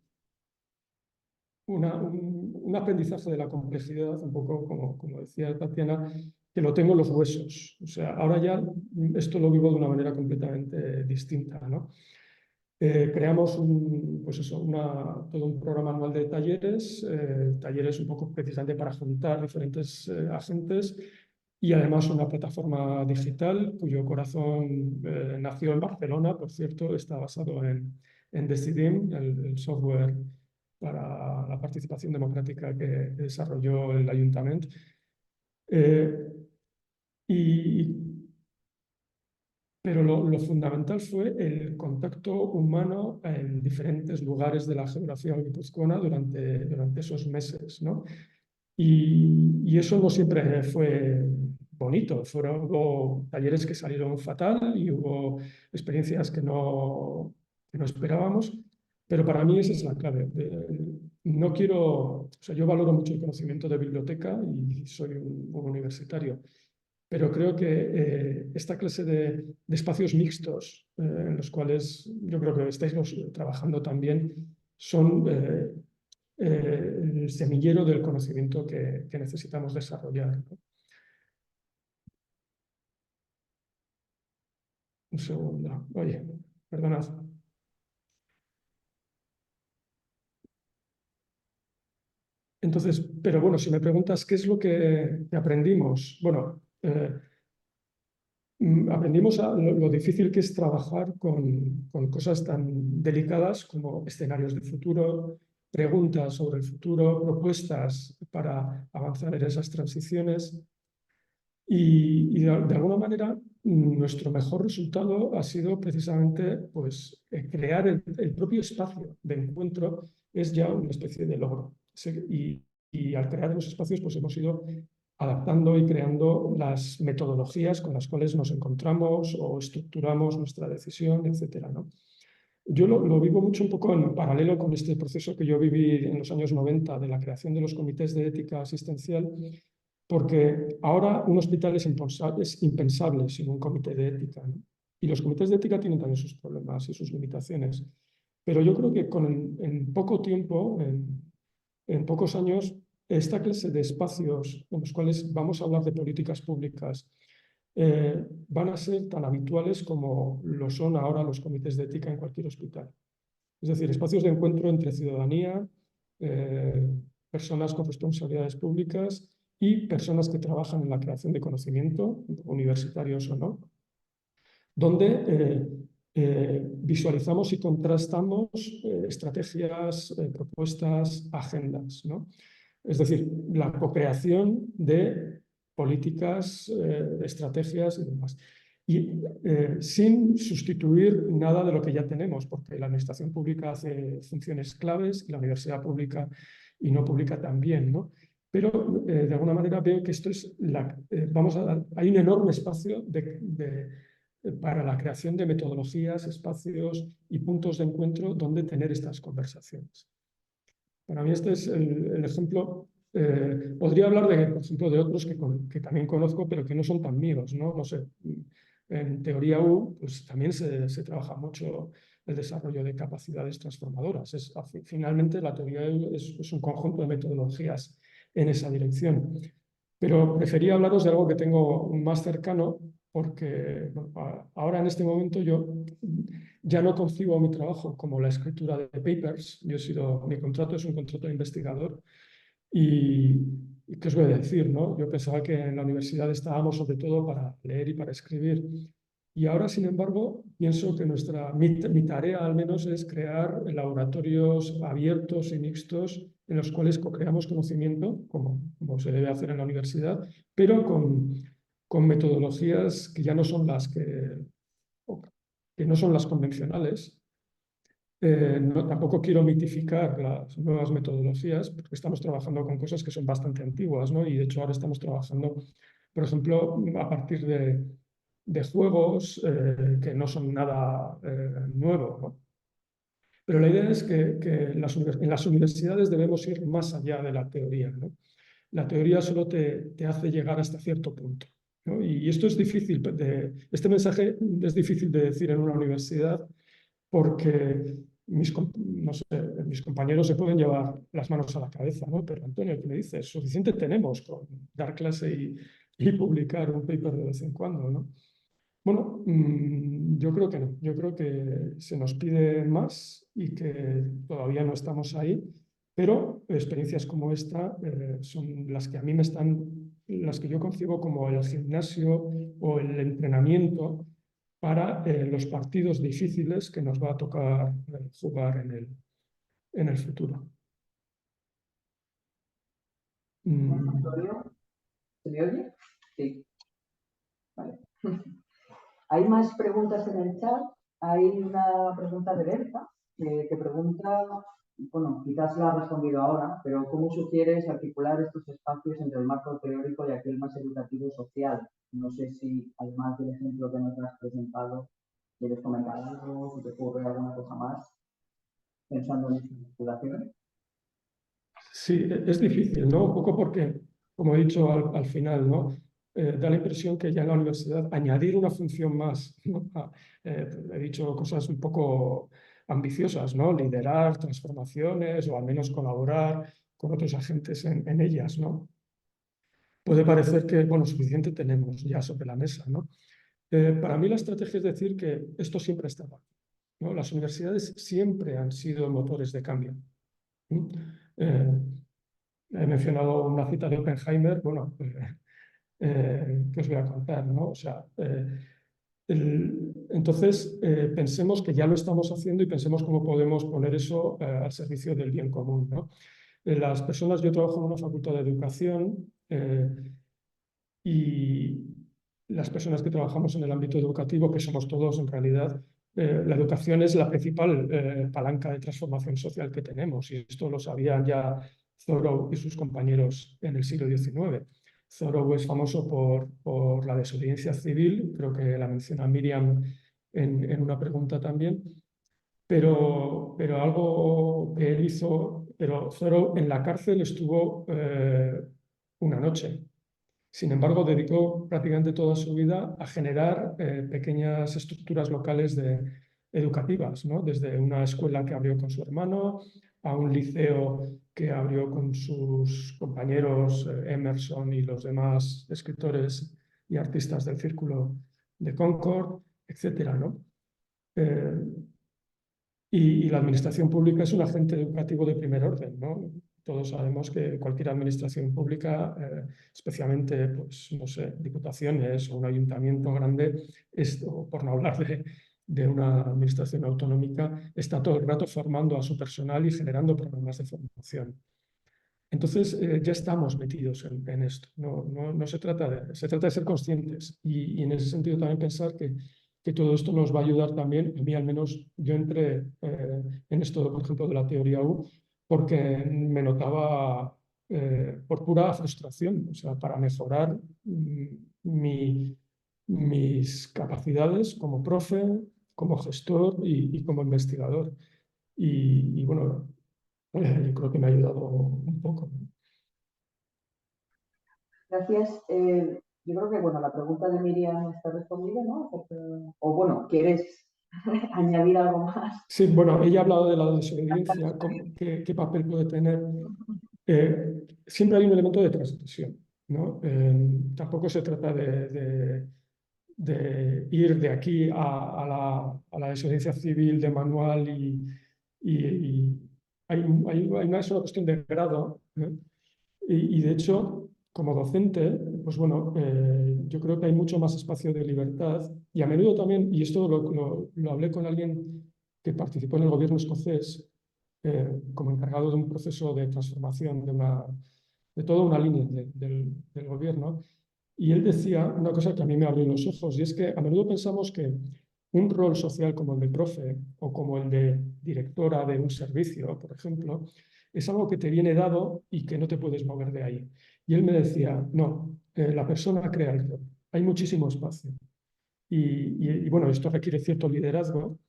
aprendizaje de la complejidad, un poco como decía Tatiana, que lo tengo en los huesos. O sea, ahora ya esto lo vivo de una manera completamente distinta, ¿no? Creamos pues eso, todo un programa anual de talleres, talleres un poco precisamente para juntar diferentes agentes y además una plataforma digital cuyo corazón nació en Barcelona, por cierto, está basado en Decidim, el software para la participación democrática que desarrolló el Ayuntamiento. Pero lo fundamental fue el contacto humano en diferentes lugares de la geografía guipuzcoana durante esos meses, ¿no? Y eso no siempre fue bonito. Hubo talleres que salieron fatal y hubo experiencias que no esperábamos, pero para mí esa es la clave. No quiero, o sea, yo valoro mucho el conocimiento de biblioteca y soy un universitario, pero creo que esta clase de espacios mixtos en los cuales yo creo que estáis trabajando también son el semillero del conocimiento que necesitamos desarrollar, ¿no? Un segundo. Oye, perdonad. Entonces, pero bueno, si me preguntas qué es lo que aprendimos, bueno, aprendimos lo difícil que es trabajar con cosas tan delicadas como escenarios de futuro, preguntas sobre el futuro, propuestas para avanzar en esas transiciones. Y de alguna manera nuestro mejor resultado ha sido precisamente pues, crear el propio espacio de encuentro es ya una especie de logro. Y al crear los espacios pues hemos ido adaptando y creando las metodologías con las cuales nos encontramos o estructuramos nuestra decisión, etcétera, ¿no? Yo lo vivo mucho un poco en paralelo con este proceso que yo viví en los años 90 de la creación de los comités de ética asistencial, porque ahora un hospital es impensable sin un comité de ética, ¿no? Y los comités de ética tienen también sus problemas y sus limitaciones. Pero yo creo que en poco tiempo, en pocos años, esta clase de espacios en los cuales vamos a hablar de políticas públicas van a ser tan habituales como lo son ahora los comités de ética en cualquier hospital. Es decir, espacios de encuentro entre ciudadanía, personas con responsabilidades públicas y personas que trabajan en la creación de conocimiento, universitarios o no, donde visualizamos y contrastamos estrategias, propuestas, agendas, ¿no? Es decir, la co-creación de políticas, estrategias y demás. Y sin sustituir nada de lo que ya tenemos, porque la administración pública hace funciones claves y la universidad pública y no pública también, ¿no? Pero de alguna manera veo que esto es hay un enorme espacio para la creación de metodologías, espacios y puntos de encuentro donde tener estas conversaciones. Para mí este es el ejemplo. Podría hablar, por ejemplo, de otros que también conozco, pero que no son tan míos, ¿no? No sé, en teoría U pues, también se trabaja mucho el desarrollo de capacidades transformadoras. Finalmente, la teoría U es un conjunto de metodologías en esa dirección. Pero prefería hablaros de algo que tengo más cercano, porque bueno, ahora en este momento yo ya no concibo mi trabajo como la escritura de papers. Mi contrato es un contrato de investigador y ¿qué os voy a decir, no? Yo pensaba que en la universidad estábamos sobre todo para leer y para escribir. Y ahora, sin embargo, pienso que mi tarea al menos es crear laboratorios abiertos y mixtos en los cuales co-creamos conocimiento, como se debe hacer en la universidad, pero con metodologías que ya no son que no son las convencionales. Tampoco quiero mitificar las nuevas metodologías, porque estamos trabajando con cosas que son bastante antiguas, ¿no? Y de hecho ahora estamos trabajando, por ejemplo, a partir de juegos que no son nada nuevo, ¿no? Pero la idea es que en las universidades debemos ir más allá de la teoría, ¿no? La teoría solo te hace llegar hasta cierto punto, ¿no? Y esto es difícil, este mensaje es difícil de decir en una universidad porque no sé, mis compañeros se pueden llevar las manos a la cabeza, ¿no? Pero Antonio, ¿qué me dices? Suficiente tenemos con dar clase y publicar un paper de vez en cuando, ¿no? Bueno, yo creo que no. Yo creo que se nos pide más y que todavía no estamos ahí, pero experiencias como esta son las que a mí las que yo concibo como el gimnasio o el entrenamiento para los partidos difíciles que nos va a tocar jugar en el futuro. Antonio, ¿se me oye? Sí. Vale. Hay más preguntas en el chat. Hay una pregunta de Berta que pregunta, bueno, quizás la ha respondido ahora, pero ¿cómo sugieres articular estos espacios entre el marco teórico y aquel más educativo social? No sé si, además del ejemplo que nos has presentado, quieres comentar algo, si te ocurre alguna cosa más, pensando en estas articulaciones. Sí, es difícil, ¿no? Un poco porque, como he dicho al final, ¿no? Da la impresión que ya en la universidad añadir una función más, ¿no? He dicho cosas un poco ambiciosas, ¿no? Liderar transformaciones o al menos colaborar con otros agentes en ellas, ¿no? Puede parecer que, bueno, suficiente tenemos ya sobre la mesa, ¿no? Para mí la estrategia es decir que esto siempre estaba, ¿no? Las universidades siempre han sido motores de cambio. ¿No? He mencionado una cita de Oppenheimer, bueno, que os voy a contar, ¿no? O sea, entonces pensemos que ya lo estamos haciendo y pensemos cómo podemos poner eso al servicio del bien común, ¿no? Las personas, yo trabajo en una facultad de educación y las personas que trabajamos en el ámbito educativo, que somos todos en realidad, la educación es la principal palanca de transformación social que tenemos y esto lo sabían ya Thoreau y sus compañeros en el siglo XIX. Thoreau es famoso por la desobediencia civil, creo que la menciona Miriam en una pregunta también, pero algo que él hizo, pero Thoreau en la cárcel estuvo una noche. Sin embargo, dedicó prácticamente toda su vida a generar pequeñas estructuras locales educativas, ¿no? Desde una escuela que abrió con su hermano, a un liceo que abrió con sus compañeros Emerson y los demás escritores y artistas del Círculo de Concord, etcétera, ¿no? Y la administración pública es un agente educativo de primer orden, ¿no? Todos sabemos que cualquier administración pública, especialmente, pues, no sé, diputaciones o un ayuntamiento grande, o por no hablar de una administración autonómica, está todo el rato formando a su personal y generando programas de formación. Entonces, ya estamos metidos en esto. No se trata se trata de ser conscientes y en ese sentido también pensar que todo esto nos va a ayudar también, a mí al menos yo entré en esto, por ejemplo, de la teoría U, porque me notaba por pura frustración, o sea, para mejorar mis capacidades como profe, como gestor y como investigador. Y bueno, yo creo que me ha ayudado un poco. Gracias. Yo creo que bueno, la pregunta de Miriam está respondida, ¿no? O bueno, ¿quieres añadir algo más? Sí, bueno, ella ha hablado de la desobediencia, qué papel puede tener. Siempre hay un elemento de transgresión, ¿no? Tampoco se trata de ir de aquí a la desobediencia civil de manual y es una cuestión de grado, ¿no? Y de hecho, como docente, pues bueno, yo creo que hay mucho más espacio de libertad y a menudo también, y esto lo hablé con alguien que participó en el gobierno escocés como encargado de un proceso de transformación de toda una línea del gobierno, y él decía una cosa que a mí me abrió los ojos, y es que a menudo pensamos que un rol social como el de profe o como el de directora de un servicio, por ejemplo, es algo que te viene dado y que no te puedes mover de ahí. Y él me decía, no, la persona crea el rol, hay muchísimo espacio. Y bueno, esto requiere cierto liderazgo,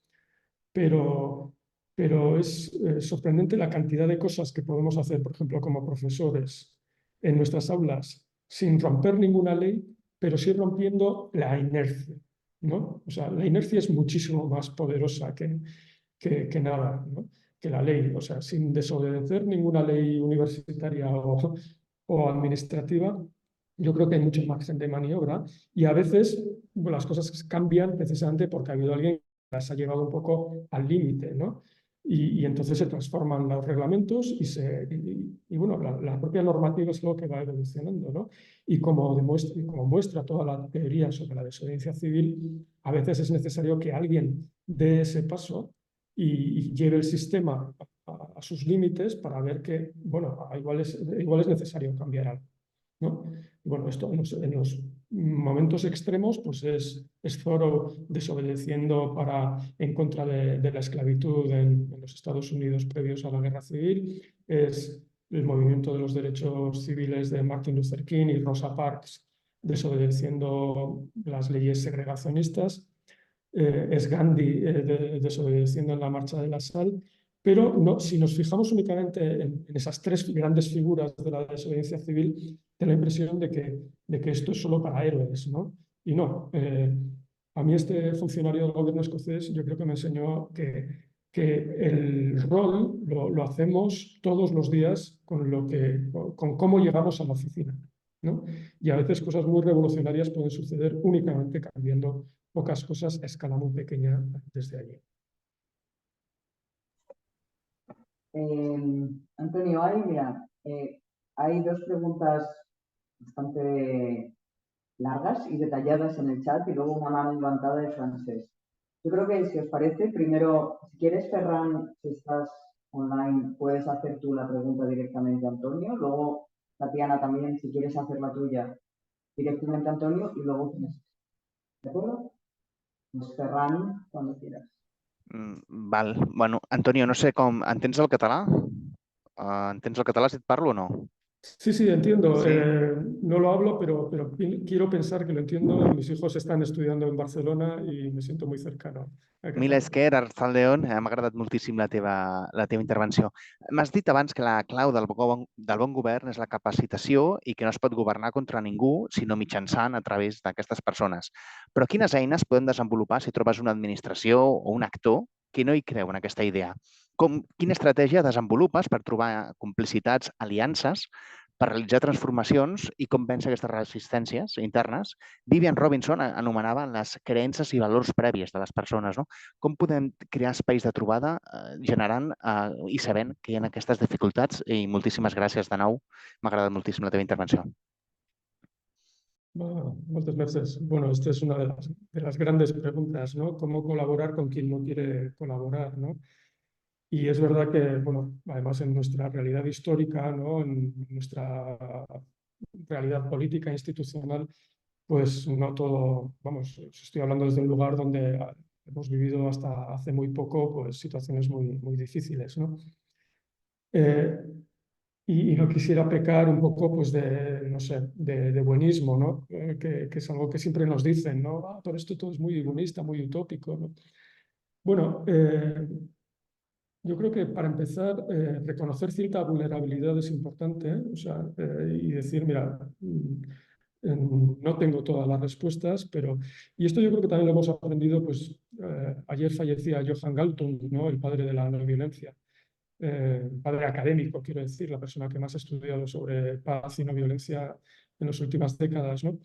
pero pero es sorprendente la cantidad de cosas que podemos hacer, por ejemplo, como profesores en nuestras aulas, sin romper ninguna ley, pero sí rompiendo la inercia, ¿no? O sea, la inercia es muchísimo más poderosa que nada, ¿no? Que la ley. O sea, sin desobedecer ninguna ley universitaria o administrativa, yo creo que hay mucho margen de maniobra y a veces bueno, las cosas cambian precisamente porque ha habido alguien que las ha llevado un poco al límite, ¿no? Y entonces se transforman los reglamentos y bueno, la propia normativa es lo que va evolucionando, ¿no? Y como muestra toda la teoría sobre la desobediencia civil, a veces es necesario que alguien dé ese paso y lleve el sistema a sus límites para ver que, bueno, igual es necesario cambiar algo, ¿no? Y bueno, esto en los momentos extremos, pues es Thoreau desobedeciendo en contra de la esclavitud en los Estados Unidos previos a la Guerra Civil, es el movimiento de los derechos civiles de Martin Luther King y Rosa Parks desobedeciendo las leyes segregacionistas, es Gandhi desobedeciendo en la marcha de la sal, pero no, si nos fijamos únicamente en esas tres grandes figuras de la desobediencia civil, da la impresión de que esto es solo para héroes, ¿no? Y no. A mí este funcionario del gobierno escocés yo creo que me enseñó que el rol lo hacemos todos los días con cómo llegamos a la oficina, ¿no? Y a veces cosas muy revolucionarias pueden suceder únicamente cambiando pocas cosas a escala muy pequeña desde allí. Antonio, mira, hay dos preguntas bastante largas y detalladas en el chat y luego una mano levantada de francés. Yo creo que si os parece, primero, si quieres, Ferran, si estás online, puedes hacer tú la pregunta directamente a Antonio. Luego, Tatiana, también, si quieres hacer la tuya directamente a Antonio y luego tienes. ¿De acuerdo? Pues Ferran, cuando quieras. Val. Bueno, Antonio, no sé com... Entens el català? Entens el català si et parlo o no? Sí, sí, entiendo. Sí? No lo hablo, pero quiero pensar que lo entiendo. Mis hijos están estudiando en Barcelona y me siento muy cercano a Mila Cataluña. esker, Arsaldeon, m'ha agradat moltíssim la teva intervenció. M'has dit abans que la clau del bon govern és la capacitació i que no es pot governar contra ningú, sinó mitjançant a través d'aquestes persones. Però quines eines podem desenvolupar si trobes una administració o un actor que no hi creu en aquesta idea? Quina estratègia desenvolupes per trobar complicitats, aliances, per realitzar transformacions i com vèncer aquestes resistències internes? Vivian Robinson anomenava les creences i valors prèvies de les persones, no? Com podem crear espais de trobada generant i sabent que hi ha aquestes dificultats? I moltíssimes gràcies de nou. M'ha agradat moltíssim la teva intervenció. Bueno, muchas veces. Bueno, esta es una de las grandes preguntas, ¿no? ¿Cómo colaborar con quien no quiere colaborar, ¿no? Y es verdad que, bueno, además en nuestra realidad histórica, ¿no? En nuestra realidad política e institucional, pues no todo, vamos, estoy hablando desde un lugar donde hemos vivido hasta hace muy poco, pues situaciones muy difíciles, ¿no? Y no quisiera pecar un poco, pues no sé, de buenismo, ¿no? Que es algo que siempre nos dicen, ¿no? Pero esto todo es muy buenista, muy utópico, ¿no? Bueno, yo creo que para empezar, reconocer cierta vulnerabilidad es importante, ¿eh? O sea, y decir, mira, no tengo todas las respuestas, pero... Y esto yo creo que también lo hemos aprendido, pues ayer fallecía Johan Galtung, ¿no? El padre de la no violencia, padre académico, quiero decir, la persona que más ha estudiado sobre paz y no violencia en las últimas décadas, ¿no?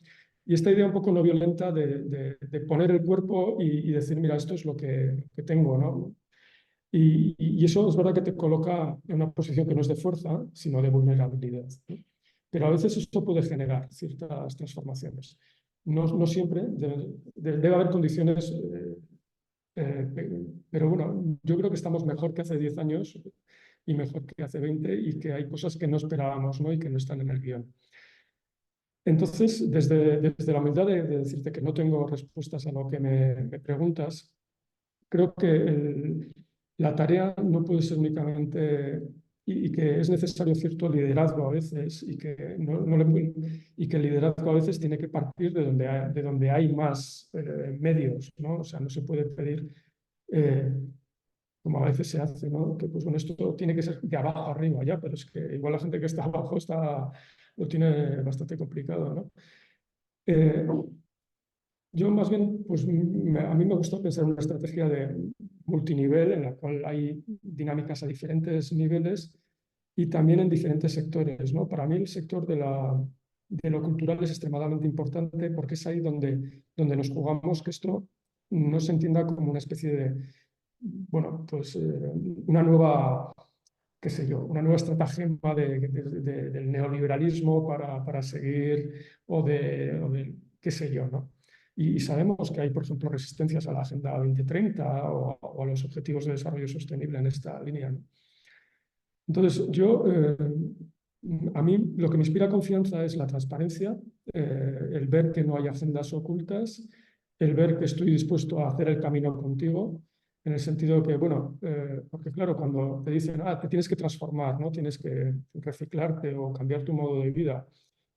Y esta idea un poco no violenta de poner el cuerpo y decir, mira, esto es lo que tengo, ¿no? Y eso es verdad que te coloca en una posición que no es de fuerza, sino de vulnerabilidad, ¿no? Pero a veces esto puede generar ciertas transformaciones. No siempre, debe haber condiciones, pero bueno, yo creo que estamos mejor que hace 10 años y mejor que hace 20 y que hay cosas que no esperábamos, ¿no? Y que no están en el guión. Entonces, desde la humildad de decirte que no tengo respuestas a lo que me preguntas, creo que la tarea no puede ser únicamente y que es necesario cierto liderazgo a veces y que, y que el liderazgo a veces tiene que partir de donde hay más medios, ¿no? O sea, no se puede pedir, como a veces se hace, ¿no? Que pues bueno, esto tiene que ser de abajo arriba ya, pero es que igual la gente que está abajo lo tiene bastante complicado, ¿no? Yo más bien, pues a mí me gusta pensar en una estrategia de multinivel en la cual hay dinámicas a diferentes niveles y también en diferentes sectores, ¿no? Para mí el sector de lo cultural es extremadamente importante porque es ahí donde nos jugamos que esto no se entienda como una especie de, bueno, pues una nueva, qué sé yo, una nueva estratagema del neoliberalismo para seguir o de qué sé yo, ¿no? Y sabemos que hay, por ejemplo, resistencias a la Agenda 2030 o a los Objetivos de Desarrollo Sostenible en esta línea, ¿no? Entonces, a mí lo que me inspira confianza es la transparencia, el ver que no hay agendas ocultas, el ver que estoy dispuesto a hacer el camino contigo, en el sentido que, bueno, porque claro, cuando te dicen, te tienes que transformar, ¿no? Tienes que reciclarte o cambiar tu modo de vida.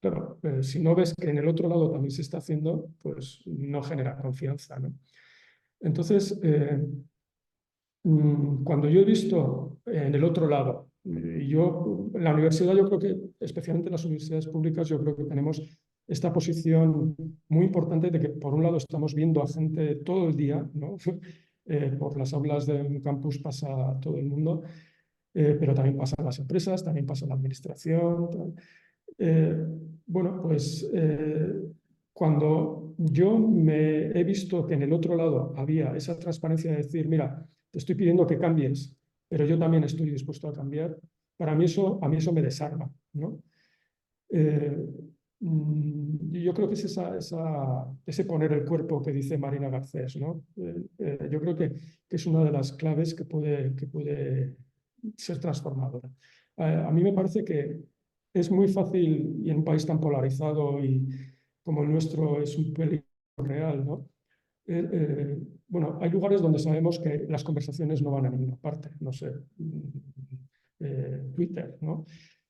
Claro, si no ves que en el otro lado también se está haciendo, pues no genera confianza, ¿no? Entonces, cuando yo he visto en el otro lado, en la universidad yo creo que, especialmente en las universidades públicas, yo creo que tenemos esta posición muy importante de que por un lado estamos viendo a gente todo el día, ¿no? Por las aulas de un campus pasa todo el mundo, pero también pasan las empresas, también pasa la administración. Bueno, pues cuando yo me he visto que en el otro lado había esa transparencia de decir, mira, te estoy pidiendo que cambies, pero yo también estoy dispuesto a cambiar, a mí eso me desarma, ¿no? Yo creo que es ese poner el cuerpo que dice Marina Garcés, ¿no? Yo creo que es una de las claves que puede ser transformadora. A mí me parece que es muy fácil, y en un país tan polarizado y como el nuestro es un peligro real, ¿no? Bueno, hay lugares donde sabemos que las conversaciones no van a ninguna parte, no sé, Twitter, ¿no?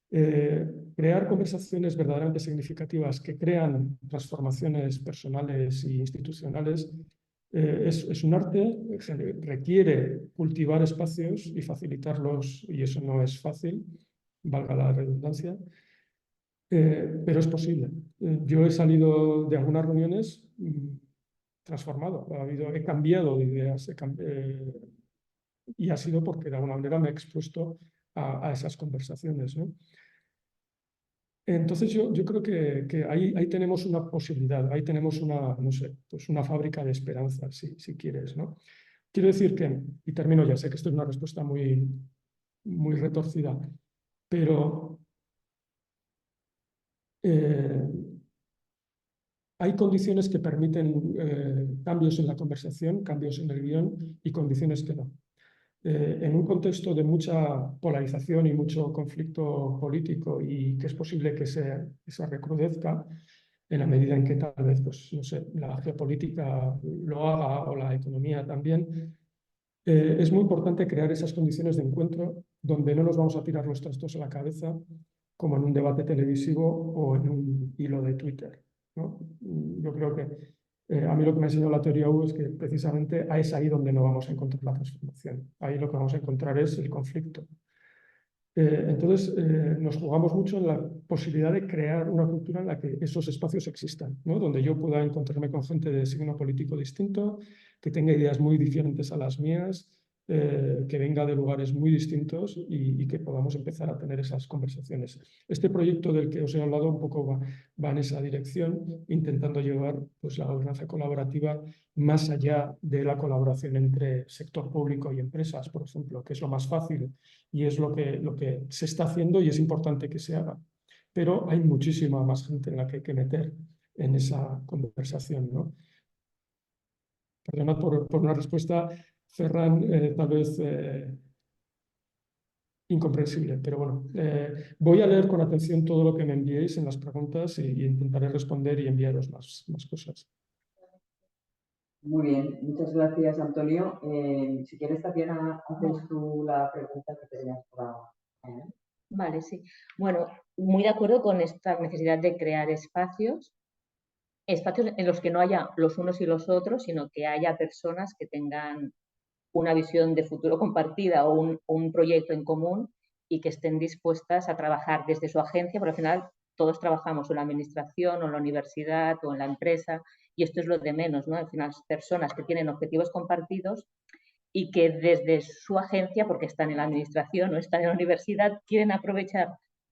Crear conversaciones verdaderamente significativas que crean transformaciones personales e institucionales es un arte, requiere cultivar espacios y facilitarlos, y eso no es fácil, valga la redundancia, pero es posible. Yo he salido de algunas reuniones transformado, he cambiado de ideas y ha sido porque de alguna manera me he expuesto a esas conversaciones, ¿no? Entonces yo creo que ahí tenemos una posibilidad, ahí tenemos no sé, pues una fábrica de esperanza, si quieres, ¿no? Quiero decir que, y termino ya, sé que esto es una respuesta muy, muy retorcida, pero hay condiciones que permiten cambios en la conversación, cambios en el guión y condiciones que no. En un contexto de mucha polarización y mucho conflicto político y que es posible que se recrudezca en la medida en que tal vez, pues, no sé, la geopolítica lo haga o la economía también, es muy importante crear esas condiciones de encuentro donde no nos vamos a tirar los trastos a la cabeza como en un debate televisivo o en un hilo de Twitter, ¿no? Yo creo que a mí lo que me ha enseñado la teoría U es que precisamente es ahí donde no vamos a encontrar la transformación. Ahí lo que vamos a encontrar es el conflicto. Entonces, nos jugamos mucho en la posibilidad de crear una cultura en la que esos espacios existan, ¿no? Donde yo pueda encontrarme con gente de signo político distinto, que tenga ideas muy diferentes a las mías, que venga de lugares muy distintos y que podamos empezar a tener esas conversaciones. Este proyecto del que os he hablado un poco va en esa dirección, intentando llevar pues, la gobernanza colaborativa más allá de la colaboración entre sector público y empresas, por ejemplo, que es lo más fácil y es lo que se está haciendo y es importante que se haga. Pero hay muchísima más gente en la que hay que meter en esa conversación, ¿no? Perdonad por una respuesta, Ferran, tal vez incomprensible, pero bueno, voy a leer con atención todo lo que me enviéis en las preguntas y intentaré responder y enviaros más cosas. Muy bien, muchas gracias, Antonio. Si quieres, Tatiana, haces tú la pregunta que tenías para... Vale, sí. Bueno, muy de acuerdo con esta necesidad de crear espacios en los que no haya los unos y los otros, sino que haya personas que tengan una visión de futuro compartida o un proyecto en común y que estén dispuestas a trabajar desde su agencia, porque al final todos trabajamos en la administración o en la universidad o en la empresa y esto es lo de menos, ¿no? Al final, personas que tienen objetivos compartidos y que desde su agencia, porque están en la administración o están en la universidad, quieren aprovechar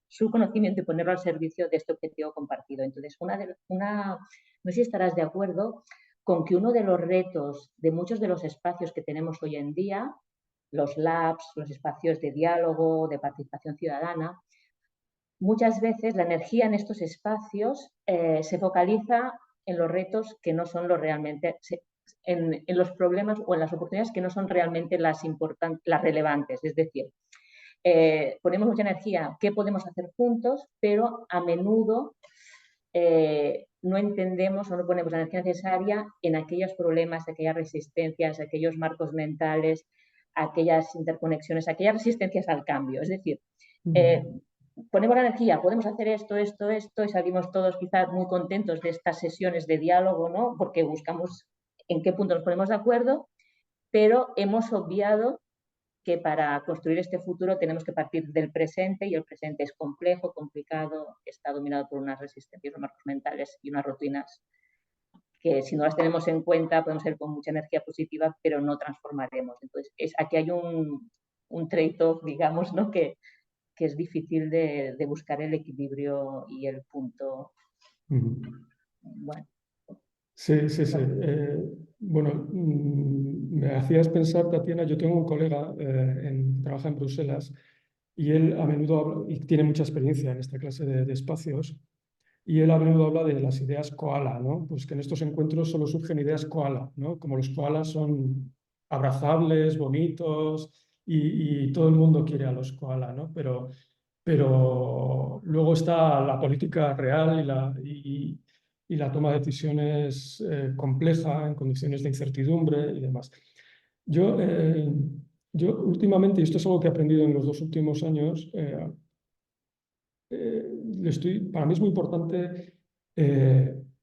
su conocimiento y ponerlo al servicio de este objetivo compartido. Entonces, no sé si estarás de acuerdo con que uno de los retos de muchos de los espacios que tenemos hoy en día, los labs, los espacios de diálogo, de participación ciudadana, muchas veces la energía en estos espacios se focaliza en los retos que no son los realmente, en los problemas o en las oportunidades que no son realmente las relevantes. Es decir, ponemos mucha energía, ¿qué podemos hacer juntos? Pero a menudo no entendemos o no ponemos la energía necesaria en aquellos problemas, aquellas resistencias, aquellos marcos mentales, aquellas interconexiones, aquellas resistencias al cambio. Es decir, ponemos la energía, podemos hacer esto, esto, esto, y salimos todos quizás muy contentos de estas sesiones de diálogo, ¿no? Porque buscamos en qué punto nos ponemos de acuerdo, pero hemos obviado que para construir este futuro tenemos que partir del presente y el presente es complejo, complicado, está dominado por unas resistencias, unos marcos mentales y unas rutinas que si no las tenemos en cuenta podemos ser con mucha energía positiva, pero no transformaremos. Entonces, aquí hay un trade-off, digamos, ¿no? que es difícil de buscar el equilibrio y el punto. Bueno. Sí. Bueno, me hacías pensar, Tatiana, yo tengo un colega, trabaja en Bruselas, y él a menudo habla, y tiene mucha experiencia en esta clase de espacios, y él a menudo habla de las ideas koala, ¿no? Pues que en estos encuentros solo surgen ideas koala, ¿no? Como los koalas son abrazables, bonitos, y todo el mundo quiere a los koala, ¿no? Pero luego está la política real y la toma de decisiones compleja en condiciones de incertidumbre y demás. Yo últimamente, y esto es algo que he aprendido en los 2 últimos años, para mí es muy importante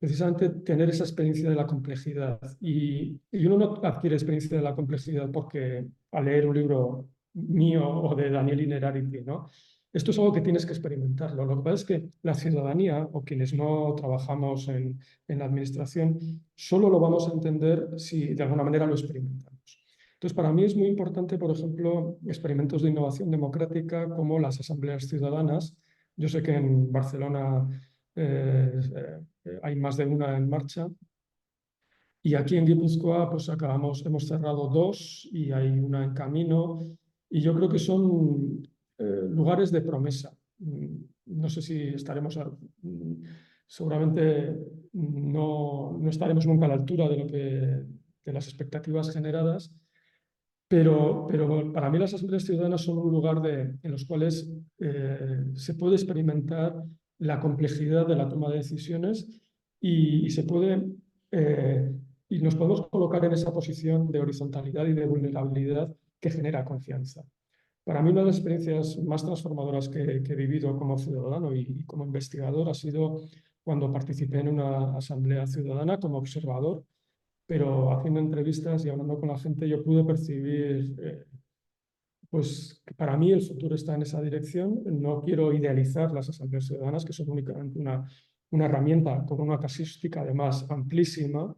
precisamente tener esa experiencia de la complejidad. Y uno no adquiere experiencia de la complejidad porque al leer un libro mío o de Daniel Innerarity, ¿no? Esto es algo que tienes que experimentarlo. Lo que pasa es que la ciudadanía o quienes no trabajamos en la administración solo lo vamos a entender si de alguna manera lo experimentamos. Entonces, para mí es muy importante, por ejemplo, experimentos de innovación democrática como las asambleas ciudadanas. Yo sé que en Barcelona hay más de una en marcha. Y aquí en Guipúzcoa pues hemos cerrado 2 y hay una en camino. Y yo creo que son lugares de promesa. No sé si estaremos, seguramente no estaremos nunca a la altura de las expectativas generadas, pero para mí las asambleas ciudadanas son un lugar en los cuales se puede experimentar la complejidad de la toma de decisiones y se puede y nos podemos colocar en esa posición de horizontalidad y de vulnerabilidad que genera confianza. Para mí una de las experiencias más transformadoras que he vivido como ciudadano y como investigador ha sido cuando participé en una asamblea ciudadana como observador, pero haciendo entrevistas y hablando con la gente yo pude percibir pues que para mí el futuro está en esa dirección. No quiero idealizar las asambleas ciudadanas, que son únicamente una herramienta con una casuística además amplísima,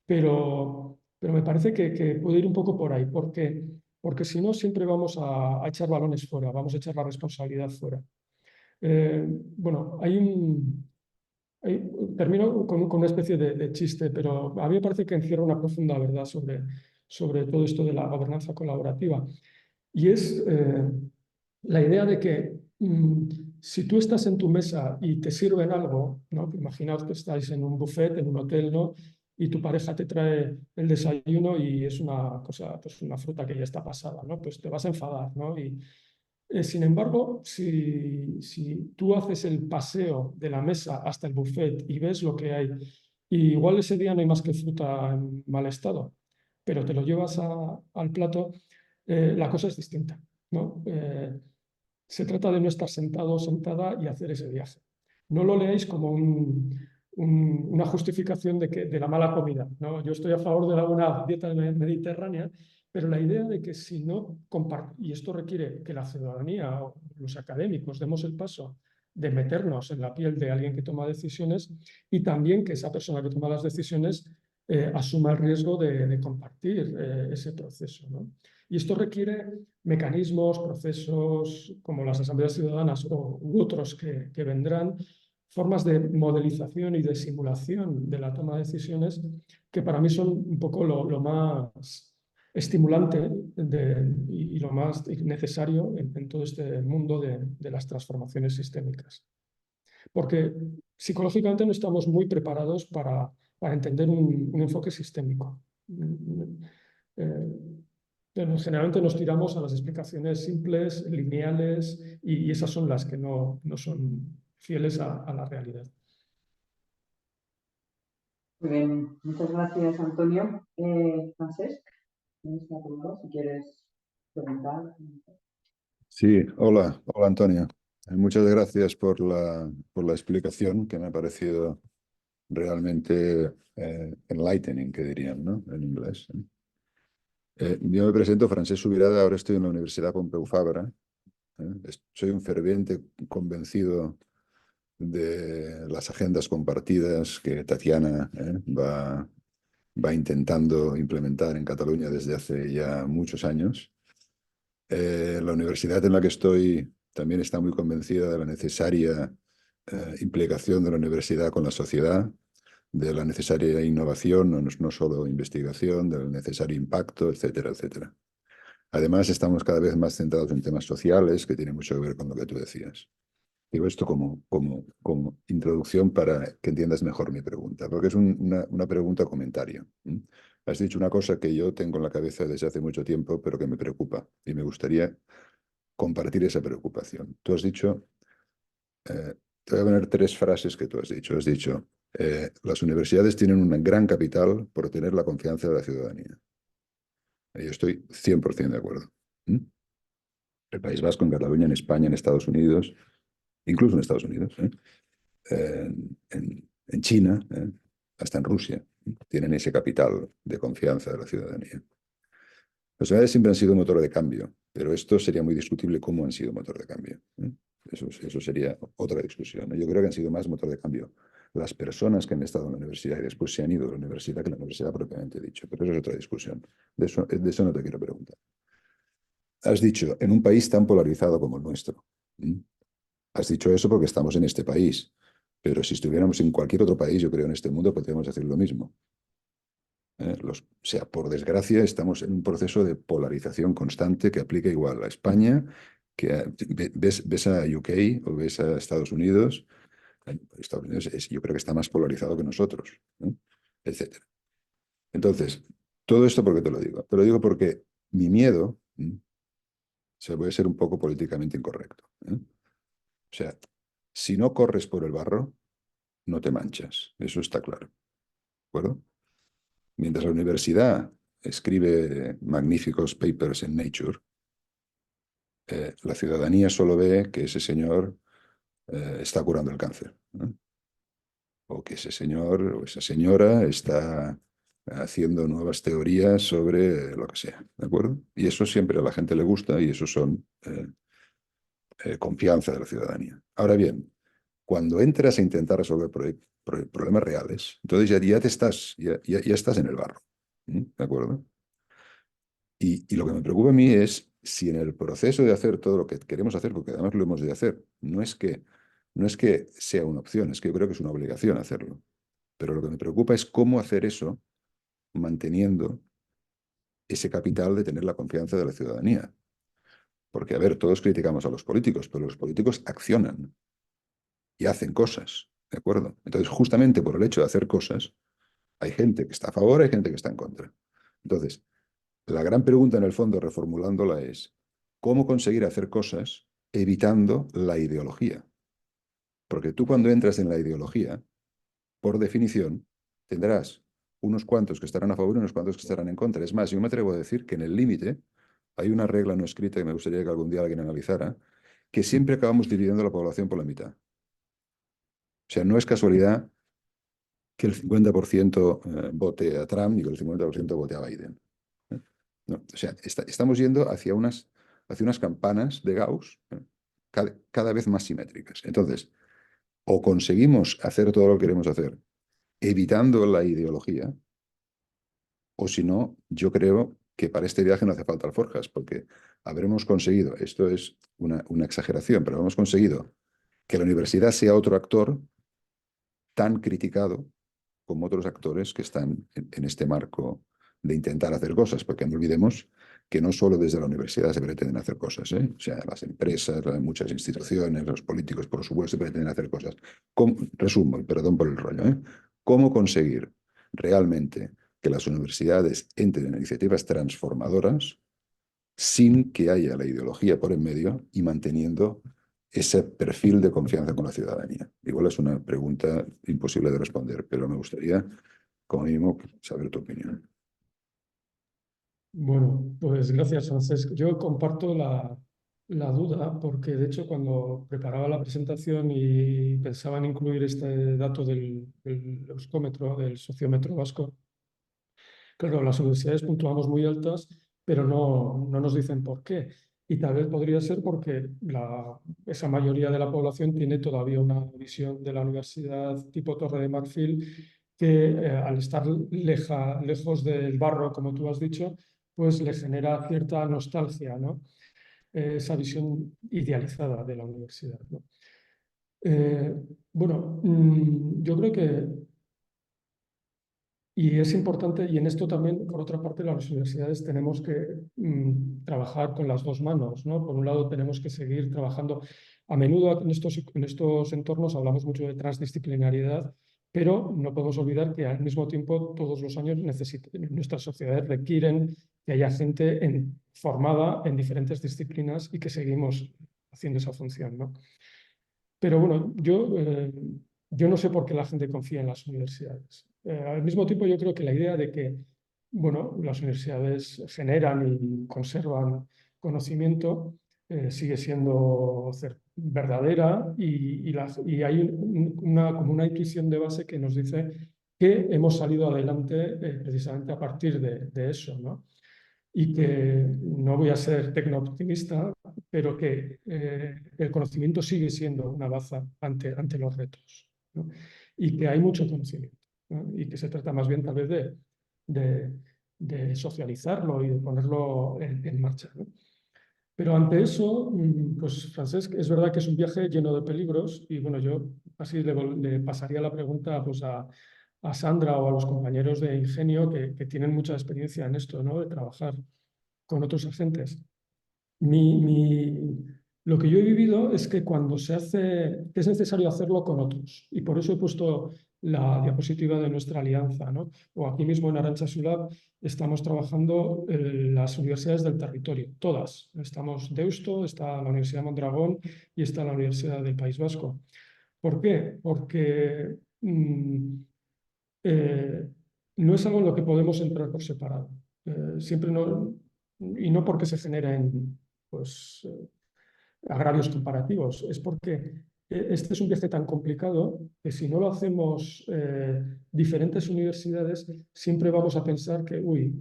pero me parece que puede ir un poco por ahí, porque si no siempre vamos a echar balones fuera, vamos a echar la responsabilidad fuera. Bueno, termino con una especie de chiste, pero a mí me parece que encierra una profunda verdad sobre todo esto de la gobernanza colaborativa. Y es la idea de que si tú estás en tu mesa y te sirven algo, ¿no? Imaginaos que estáis en un buffet, en un hotel, ¿no? Y tu pareja te trae el desayuno y es una cosa, pues una fruta que ya está pasada, ¿no? Pues te vas a enfadar, ¿no? Sin embargo, si tú haces el paseo de la mesa hasta el buffet y ves lo que hay, y igual ese día no hay más que fruta en mal estado, pero te lo llevas al plato, la cosa es distinta, ¿no? Se trata de no estar sentado o sentada y hacer ese viaje. No lo leáis como una justificación de la mala comida, ¿no? Yo estoy a favor de una dieta mediterránea, Pero la idea de que si no compartimos, y esto requiere que la ciudadanía o los académicos demos el paso de meternos en la piel de alguien que toma decisiones y también que esa persona que toma las decisiones asuma el riesgo de compartir ese proceso, ¿no? Y esto requiere mecanismos, procesos como las asambleas ciudadanas u otros que vendrán, formas de modelización y de simulación de la toma de decisiones que para mí son un poco lo más estimulante y lo más necesario en todo este mundo de las transformaciones sistémicas. Porque psicológicamente no estamos muy preparados para entender un enfoque sistémico. Pero generalmente nos tiramos a las explicaciones simples, lineales, y esas son las que no son fieles a la realidad. Muy bien, muchas gracias, Antonio. Francesc, tienes la palabra si quieres preguntar. Sí, hola Antonio. Muchas gracias por la explicación que me ha parecido realmente enlightening, que dirían, ¿no? En inglés. Yo me presento, Francesc Subirada, ahora estoy en la Universidad Pompeu Fabra. Soy un ferviente convencido de las agendas compartidas que Tatiana va intentando implementar en Cataluña desde hace ya muchos años. La universidad en la que estoy también está muy convencida de la necesaria implicación de la universidad con la sociedad, de la necesaria innovación, no solo investigación, del necesario impacto, etcétera, etcétera. Además, estamos cada vez más centrados en temas sociales, que tiene mucho que ver con lo que tú decías. Digo esto como introducción para que entiendas mejor mi pregunta, porque es una pregunta comentario. Has dicho una cosa que yo tengo en la cabeza desde hace mucho tiempo, pero que me preocupa y me gustaría compartir esa preocupación. Tú has dicho, te voy a poner 3 frases que tú has dicho. Has dicho, las universidades tienen un gran capital por tener la confianza de la ciudadanía. Yo estoy 100% de acuerdo. El País Vasco, en Cataluña, en España, en Estados Unidos, incluso en Estados Unidos, en China, hasta en Rusia, tienen ese capital de confianza de la ciudadanía. Las ciudades siempre han sido motor de cambio, pero esto sería muy discutible cómo han sido motor de cambio. Eso sería otra discusión. Yo creo que han sido más motor de cambio las personas que han estado en la universidad y después se han ido de la universidad que la universidad propiamente dicho. Pero eso es otra discusión. De eso no te quiero preguntar. Has dicho, en un país tan polarizado como el nuestro. Has dicho eso porque estamos en este país. Pero si estuviéramos en cualquier otro país, yo creo, en este mundo, podríamos decir lo mismo. O sea, por desgracia, estamos en un proceso de polarización constante que aplica igual a España, que ves a UK o ves a Estados Unidos. Estados Unidos yo creo que está más polarizado que nosotros, etc. Entonces, todo esto, ¿por qué te lo digo? Te lo digo porque mi miedo, se puede ser un poco políticamente incorrecto. O sea, si no corres por el barro, no te manchas. Eso está claro. ¿De acuerdo? Mientras la universidad escribe magníficos papers en Nature, la ciudadanía solo ve que ese señor está curando el cáncer, ¿no? O que ese señor o esa señora está haciendo nuevas teorías sobre lo que sea, ¿de acuerdo? Y eso siempre a la gente le gusta y eso son confianza de la ciudadanía. Ahora bien, cuando entras a intentar resolver problemas reales, entonces ya estás en el barro, ¿de acuerdo? Y lo que me preocupa a mí es si en el proceso de hacer todo lo que queremos hacer, porque además lo hemos de hacer, no es que sea una opción, es que yo creo que es una obligación hacerlo. Pero lo que me preocupa es cómo hacer eso manteniendo ese capital de tener la confianza de la ciudadanía. Porque, a ver, todos criticamos a los políticos, pero los políticos accionan y hacen cosas, ¿de acuerdo? Entonces, justamente por el hecho de hacer cosas, hay gente que está a favor, hay gente que está en contra. Entonces, la gran pregunta en el fondo, reformulándola, es ¿cómo conseguir hacer cosas evitando la ideología? Porque tú cuando entras en la ideología, por definición, tendrás unos cuantos que estarán a favor y unos cuantos que estarán en contra. Es más, yo me atrevo a decir que en el límite hay una regla no escrita que me gustaría que algún día alguien analizara, que siempre acabamos dividiendo la población por la mitad. O sea, no es casualidad que el 50% vote a Trump y que el 50% vote a Biden. No, o sea, estamos yendo hacia unas campanas de Gauss cada vez más simétricas. Entonces, o conseguimos hacer todo lo que queremos hacer evitando la ideología, o si no, yo creo que para este viaje no hace falta alforjas, porque habremos conseguido, esto es una exageración, pero habremos conseguido que la universidad sea otro actor tan criticado como otros actores que están en este marco de intentar hacer cosas, porque no olvidemos que no solo desde la universidad se pretenden hacer cosas, ¿eh? O sea, las empresas, muchas instituciones, los políticos, por supuesto, pretenden hacer cosas. Resumo, y perdón por el rollo, ¿eh? ¿Cómo conseguir realmente que las universidades entren en iniciativas transformadoras sin que haya la ideología por en medio y manteniendo ese perfil de confianza con la ciudadanía? Igual es una pregunta imposible de responder, pero me gustaría, como mínimo, saber tu opinión. Bueno, pues gracias, Francesc. Yo comparto la duda porque, de hecho, cuando preparaba la presentación y pensaba en incluir este dato del euskómetro, del sociómetro vasco, claro, las universidades puntuamos muy altas, pero no nos dicen por qué. Y tal vez podría ser porque esa mayoría de la población tiene todavía una visión de la universidad tipo Torre de Marfil que al estar lejos del barro, como tú has dicho, pues le genera cierta nostalgia, ¿no? Esa visión idealizada de la universidad, ¿no? Bueno, yo creo que y es importante, y en esto también, por otra parte, las universidades tenemos que trabajar con las dos manos, ¿no? Por un lado, tenemos que seguir trabajando. A menudo en estos entornos hablamos mucho de transdisciplinariedad, pero no podemos olvidar que al mismo tiempo todos los años nuestras sociedades requieren que haya gente formada en diferentes disciplinas y que seguimos haciendo esa función, ¿no? Pero bueno, yo no sé por qué la gente confía en las universidades. Al mismo tiempo, yo creo que la idea de que, bueno, las universidades generan y conservan conocimiento sigue siendo verdadera y hay como una intuición de base que nos dice que hemos salido adelante precisamente a partir de eso, ¿no? Y que no voy a ser tecno-optimista, pero que el conocimiento sigue siendo una baza ante los retos, ¿no? Y que hay mucho conocimiento, ¿no? Y que se trata más bien tal vez de socializarlo y de ponerlo en marcha, ¿no? Pero ante eso, pues Francesc, es verdad que es un viaje lleno de peligros y bueno, yo así le pasaría la pregunta pues, a Sandra o a los compañeros de Ingenio que tienen mucha experiencia en esto, ¿no? De trabajar con otros agentes. Lo que yo he vivido es que cuando se hace, es necesario hacerlo con otros. Y por eso he puesto la diapositiva de nuestra alianza, ¿no? O aquí mismo en Arantxa Sulab estamos trabajando las universidades del territorio, todas. Estamos Deusto, está la Universidad de Mondragón y está la Universidad del País Vasco. ¿Por qué? Porque no es algo en lo que podemos entrar por separado. Siempre no, y no porque se generen pues, agravios comparativos, es porque este es un viaje tan complicado que si no lo hacemos diferentes universidades, siempre vamos a pensar que, uy,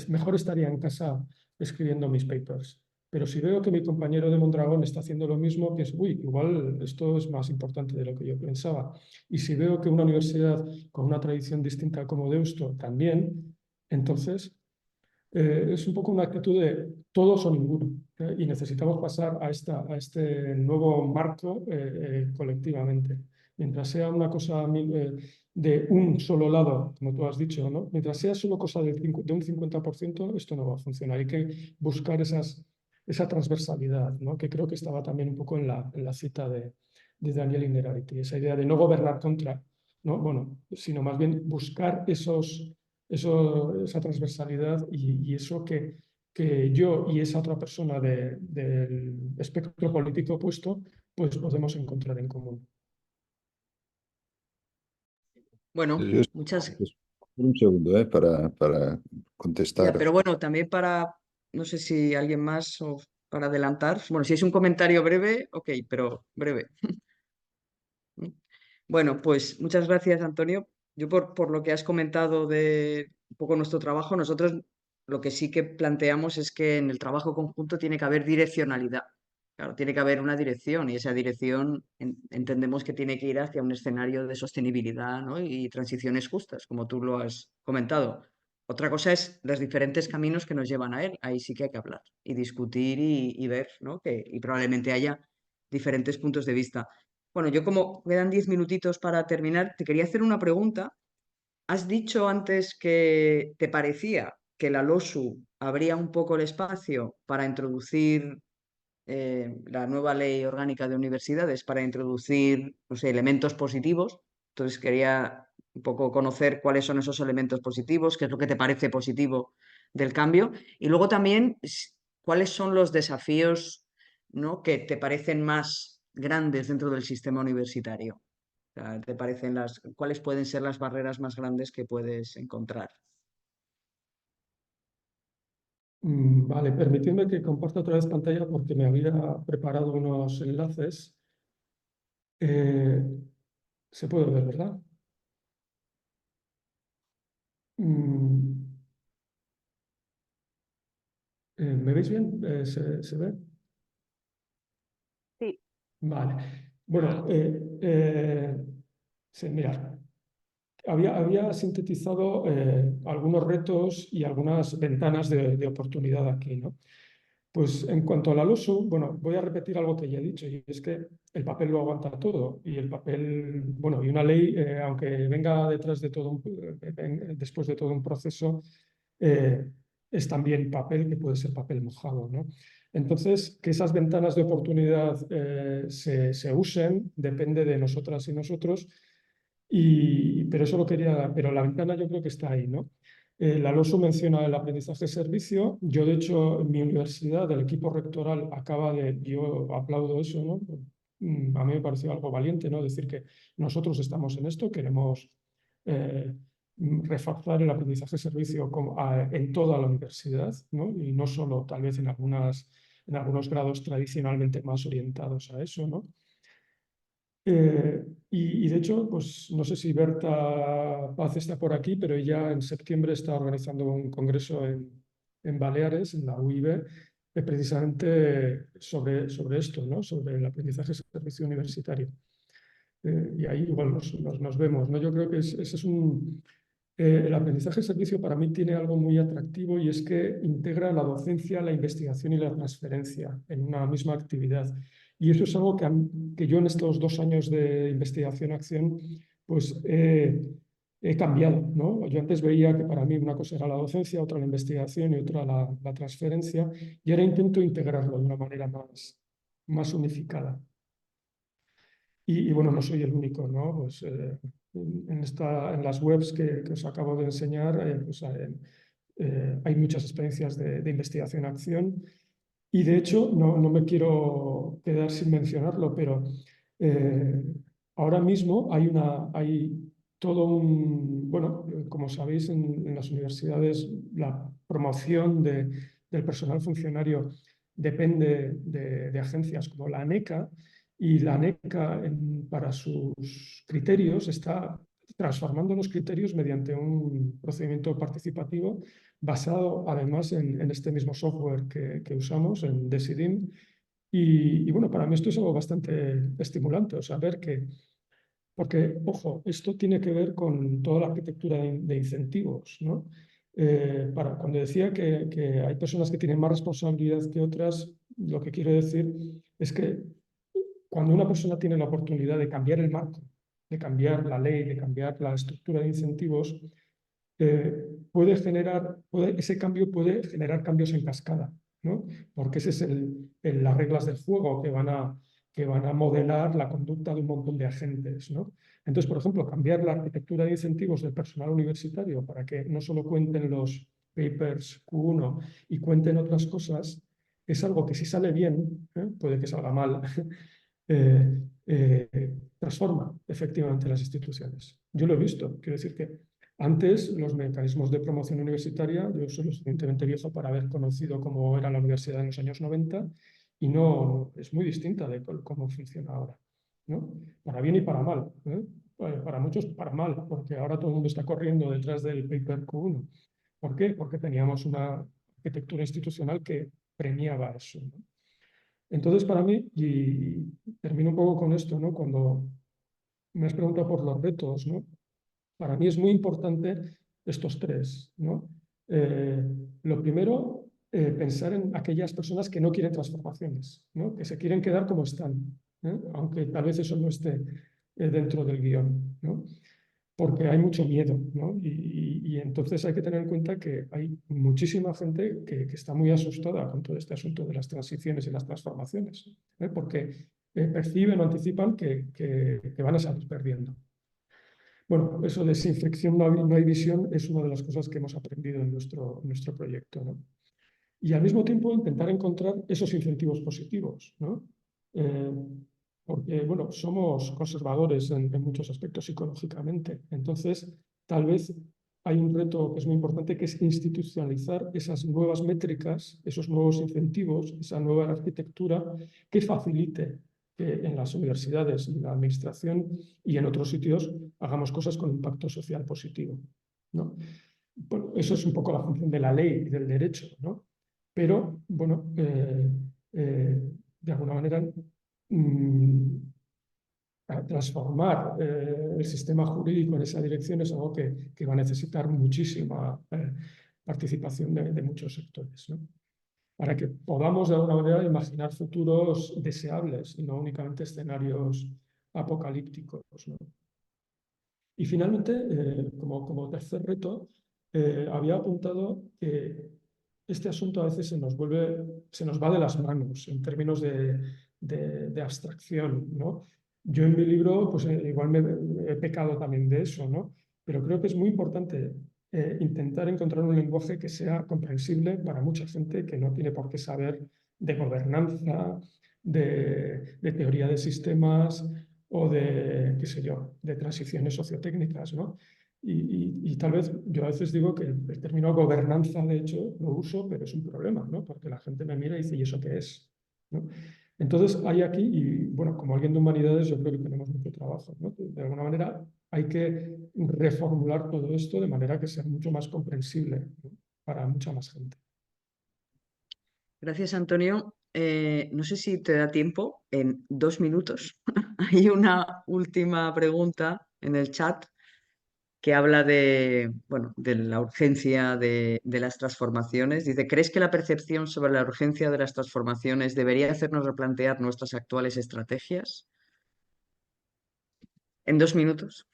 mejor estaría en casa escribiendo mis papers. Pero si veo que mi compañero de Mondragón está haciendo lo mismo, pienso, uy, igual esto es más importante de lo que yo pensaba. Y si veo que una universidad con una tradición distinta como Deusto también, entonces es un poco una actitud de todos o ninguno. Y necesitamos pasar a este nuevo marco colectivamente. Mientras sea una cosa de un solo lado, como tú has dicho, ¿no? Mientras sea solo cosa de un 50%, esto no va a funcionar. Hay que buscar esa transversalidad, ¿no? Que creo que estaba también un poco en la cita de Daniel Innerarity, esa idea de no gobernar contra, ¿no? Bueno, sino más bien buscar esa transversalidad y eso que yo y esa otra persona del espectro político opuesto, pues podemos encontrar en común. Bueno, Yo- muchas Un segundo, para ya, contestar. pero bueno, también no sé si alguien más o para adelantar. Bueno, si es un comentario breve, ok, pero breve. Bueno, pues muchas gracias, Antonio. Yo por lo que has comentado de un poco nuestro trabajo, nosotros lo que sí que planteamos es que en el trabajo conjunto tiene que haber direccionalidad. Claro, tiene que haber una dirección y esa dirección entendemos que tiene que ir hacia un escenario de sostenibilidad, ¿no? Y transiciones justas, como tú lo has comentado. Otra cosa es los diferentes caminos que nos llevan a él. Ahí sí que hay que hablar y discutir y ver, ¿no? Y probablemente haya diferentes puntos de vista. Bueno, yo como quedan 10 minutitos para terminar, te quería hacer una pregunta. Has dicho antes que te parecía que la LOSU abría un poco el espacio para introducir la nueva ley orgánica de universidades, para introducir, no sé, elementos positivos. Entonces quería un poco conocer cuáles son esos elementos positivos, qué es lo que te parece positivo del cambio. Y luego también cuáles son los desafíos, ¿no?, que te parecen más grandes dentro del sistema universitario. O sea, ¿te parecen cuáles pueden ser las barreras más grandes que puedes encontrar? Vale, permitidme que comparta otra vez pantalla porque me había preparado unos enlaces. Se puede ver, ¿verdad? Mm, ¿Me veis bien? ¿Se ve? Sí. Vale. Bueno, sí, mirad. Había sintetizado algunos retos y algunas ventanas de oportunidad aquí, ¿no? Pues en cuanto a la LOSU, bueno, voy a repetir algo que ya he dicho, y es que el papel lo aguanta todo, y el papel, bueno, y una ley, aunque venga detrás de todo después de todo un proceso, eh, es también papel que puede ser papel mojado, ¿no? Entonces, que esas ventanas de oportunidad se usen depende de nosotras y nosotros, pero eso lo quería, pero la ventana yo creo que está ahí, ¿no? La LOSU menciona el aprendizaje servicio. Yo, de hecho, en mi universidad, el equipo rectoral yo aplaudo eso, ¿no? A mí me pareció algo valiente, ¿no? Decir que nosotros estamos en esto, queremos reforzar el aprendizaje servicio en toda la universidad, ¿no? Y no solo tal vez en algunos grados tradicionalmente más orientados a eso, ¿no? Y de hecho, pues no sé si Berta Paz está por aquí, pero ella en septiembre está organizando un congreso en Baleares, en la UIB, precisamente sobre esto, ¿no? Sobre el aprendizaje servicio universitario. Y ahí igual nos vemos, ¿no? Yo creo que ese es el aprendizaje servicio para mí tiene algo muy atractivo, y es que integra la docencia, la investigación y la transferencia en una misma actividad. Y eso es algo que yo en estos 2 años de investigación-acción pues he cambiado, ¿no? Yo antes veía que para mí una cosa era la docencia, otra la investigación y otra la transferencia, y ahora intento integrarlo de una manera más unificada. Y bueno, no soy el único, ¿no? Pues, en las webs que os acabo de enseñar, pues, hay muchas experiencias de investigación-acción, y de hecho no me quiero quedar sin mencionarlo, pero ahora mismo hay todo bueno, como sabéis, en las universidades la promoción del personal funcionario depende de agencias como la ANECA, y la ANECA para sus criterios está transformando los criterios mediante un procedimiento participativo basado además en este mismo software que usamos, en Decidim. Y bueno, para mí esto es algo bastante estimulante, o sea, ver porque, ojo, esto tiene que ver con toda la arquitectura de incentivos, ¿no? Cuando decía que hay personas que tienen más responsabilidad que otras, lo que quiero decir es que cuando una persona tiene la oportunidad de cambiar el marco, de cambiar la ley, de cambiar la estructura de incentivos, ese cambio puede generar cambios en cascada, ¿no? Porque ese es las reglas del juego que van a modelar la conducta de un montón de agentes, ¿no? Entonces, por ejemplo, cambiar la arquitectura de incentivos del personal universitario para que no solo cuenten los papers Q1 y cuenten otras cosas, es algo que, si sale bien, puede que salga mal, transforma efectivamente las instituciones. Yo lo he visto, quiero decir que antes los mecanismos de promoción universitaria, yo soy lo suficientemente viejo para haber conocido cómo era la universidad en los años 90, y no es muy distinta de cómo funciona ahora, ¿no? Para bien y para mal, ¿eh? Para muchos para mal, porque ahora todo el mundo está corriendo detrás del paper Q1. ¿Por qué? Porque teníamos una arquitectura institucional que premiaba eso, ¿no? Entonces, para mí, y termino un poco con esto, ¿no? Cuando me has preguntado por los retos, ¿no? Para mí es muy importante estos tres, ¿no? Lo primero, pensar en aquellas personas que no quieren transformaciones, ¿no? Que se quieren quedar como están, ¿eh? Aunque tal vez eso no esté dentro del guión, ¿no? Porque hay mucho miedo, ¿no? Y entonces hay que tener en cuenta que hay muchísima gente que está muy asustada con todo este asunto de las transiciones y las transformaciones, ¿eh? Porque perciben o anticipan que van a salir perdiendo. Bueno, eso de sin fricción no hay visión es una de las cosas que hemos aprendido en nuestro proyecto, ¿no? Y al mismo tiempo intentar encontrar esos incentivos positivos, ¿no? Eh, Porque, bueno, somos conservadores en muchos aspectos psicológicamente. Entonces, tal vez hay un reto que es muy importante, que es institucionalizar esas nuevas métricas, esos nuevos incentivos, esa nueva arquitectura que facilite que en las universidades y la administración y en otros sitios hagamos cosas con impacto social positivo, ¿no? Bueno, eso es un poco la función de la ley y del derecho, ¿no? Pero, bueno, de alguna manera, a transformar el sistema jurídico en esa dirección es algo que va a necesitar muchísima participación de muchos sectores, ¿no? Para que podamos de alguna manera imaginar futuros deseables y no únicamente escenarios apocalípticos, ¿no? Y finalmente, como tercer reto, había apuntado que este asunto a veces se nos va de las manos en términos de abstracción, ¿no? Yo en mi libro, pues igual me he pecado también de eso, ¿no? Pero creo que es muy importante intentar encontrar un lenguaje que sea comprensible para mucha gente que no tiene por qué saber de gobernanza, de teoría de sistemas o de, qué sé yo, de transiciones sociotécnicas, ¿no? Y tal vez yo a veces digo que el término gobernanza, de hecho, lo uso, pero es un problema, ¿no? Porque la gente me mira y dice, ¿y eso qué es? ¿No? Entonces, hay aquí, y bueno, como alguien de humanidades, yo creo que tenemos mucho trabajo, ¿no? De alguna manera, hay que reformular todo esto de manera que sea mucho más comprensible, ¿no? Para mucha más gente. Gracias, Antonio. No sé si te da tiempo en 2 minutos. Hay una última pregunta en el chat que habla de, bueno, de la urgencia de las transformaciones. Dice, ¿crees que la percepción sobre la urgencia de las transformaciones debería hacernos replantear nuestras actuales estrategias? En 2 minutos.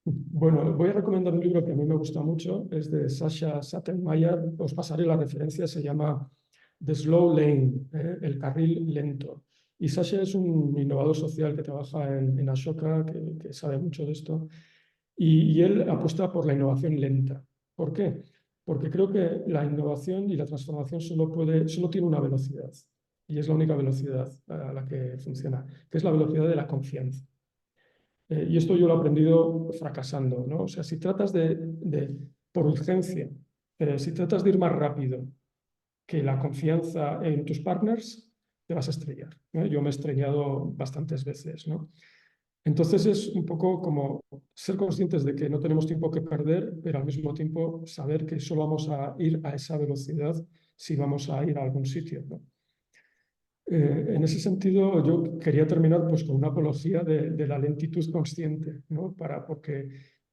Bueno, voy a recomendar un libro que a mí me gusta mucho, es de Sasha Sattelmayer, os pasaré la referencia, se llama The Slow Lane, el carril lento. Y Sasha es un innovador social que trabaja en Ashoka, que sabe mucho de esto, y él apuesta por la innovación lenta. ¿Por qué? Porque creo que la innovación y la transformación solo tiene una velocidad, y es la única velocidad a la que funciona, que es la velocidad de la confianza. Y esto yo lo he aprendido fracasando, ¿no? O sea, si tratas por urgencia, si tratas de ir más rápido que la confianza en tus partners, te vas a estrellar, ¿no? Yo me he estrellado bastantes veces, ¿no? Entonces es un poco como ser conscientes de que no tenemos tiempo que perder, pero al mismo tiempo saber que solo vamos a ir a esa velocidad si vamos a ir a algún sitio, ¿no? En ese sentido, yo quería terminar pues, con una apología de la lentitud consciente, ¿no?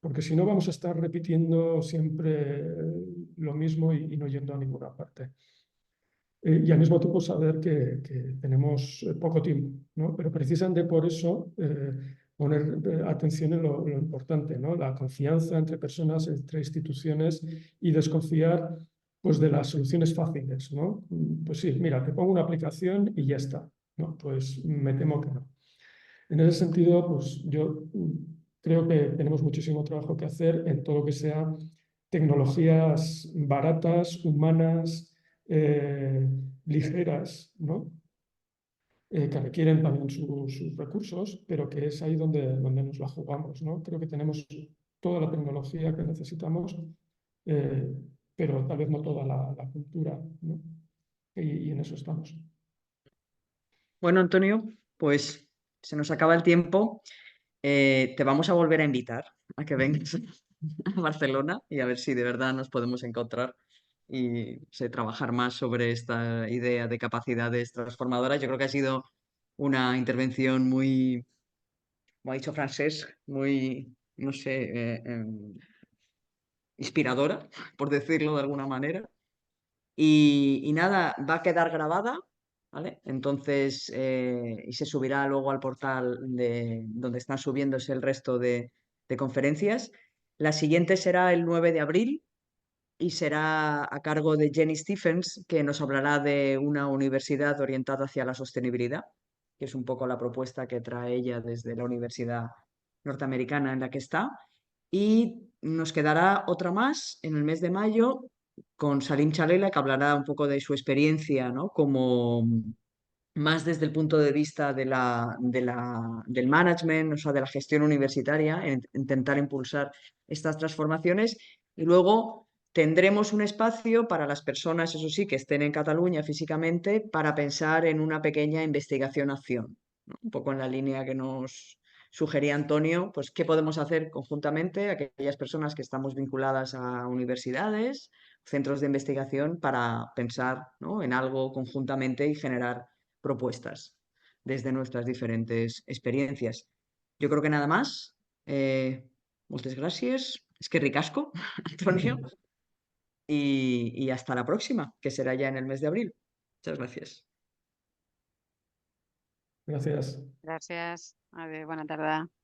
Porque si no vamos a estar repitiendo siempre lo mismo y no yendo a ninguna parte. Y al mismo tiempo saber que tenemos poco tiempo, ¿no? Pero precisamente por eso poner atención en lo importante, ¿no? La confianza entre personas, entre instituciones y desconfiar pues, de las soluciones fáciles, ¿no? Pues sí, mira, te pongo una aplicación y ya está, ¿no? Pues me temo que no. En ese sentido, pues yo creo que tenemos muchísimo trabajo que hacer en todo lo que sea tecnologías baratas, humanas, ligeras, ¿no? Que requieren también sus recursos, pero que es ahí donde nos la jugamos, ¿no? Creo que tenemos toda la tecnología que necesitamos, eh, pero tal vez no toda la cultura, ¿no? Y en eso estamos. Bueno, Antonio, pues se nos acaba el tiempo. Te vamos a volver a invitar a que vengas a Barcelona y a ver si de verdad nos podemos encontrar y trabajar más sobre esta idea de capacidades transformadoras. Yo creo que ha sido una intervención muy, como ha dicho Francesc, muy, no sé, inspiradora, por decirlo de alguna manera. Y nada, va a quedar grabada, ¿vale? Entonces, y se subirá luego al portal donde están subiéndose el resto de conferencias. La siguiente será el 9 de abril y será a cargo de Jenny Stephens, que nos hablará de una universidad orientada hacia la sostenibilidad, que es un poco la propuesta que trae ella desde la universidad norteamericana en la que está. Y nos quedará otra más en el mes de mayo con Salim Chalela, que hablará un poco de su experiencia, ¿no? Como más desde el punto de vista del management, o sea, de la gestión universitaria, en intentar impulsar estas transformaciones. Y luego tendremos un espacio para las personas, eso sí, que estén en Cataluña físicamente, para pensar en una pequeña investigación-acción, ¿no? Un poco en la línea que nos sugería Antonio, pues qué podemos hacer conjuntamente aquellas personas que estamos vinculadas a universidades, centros de investigación, para pensar, ¿no?, en algo conjuntamente y generar propuestas desde nuestras diferentes experiencias. Yo creo que nada más. Muchas gracias. Es que ricasco, Antonio. Y hasta la próxima, que será ya en el mes de abril. Muchas gracias. Gracias. Gràcies. Adéu, bona tarda.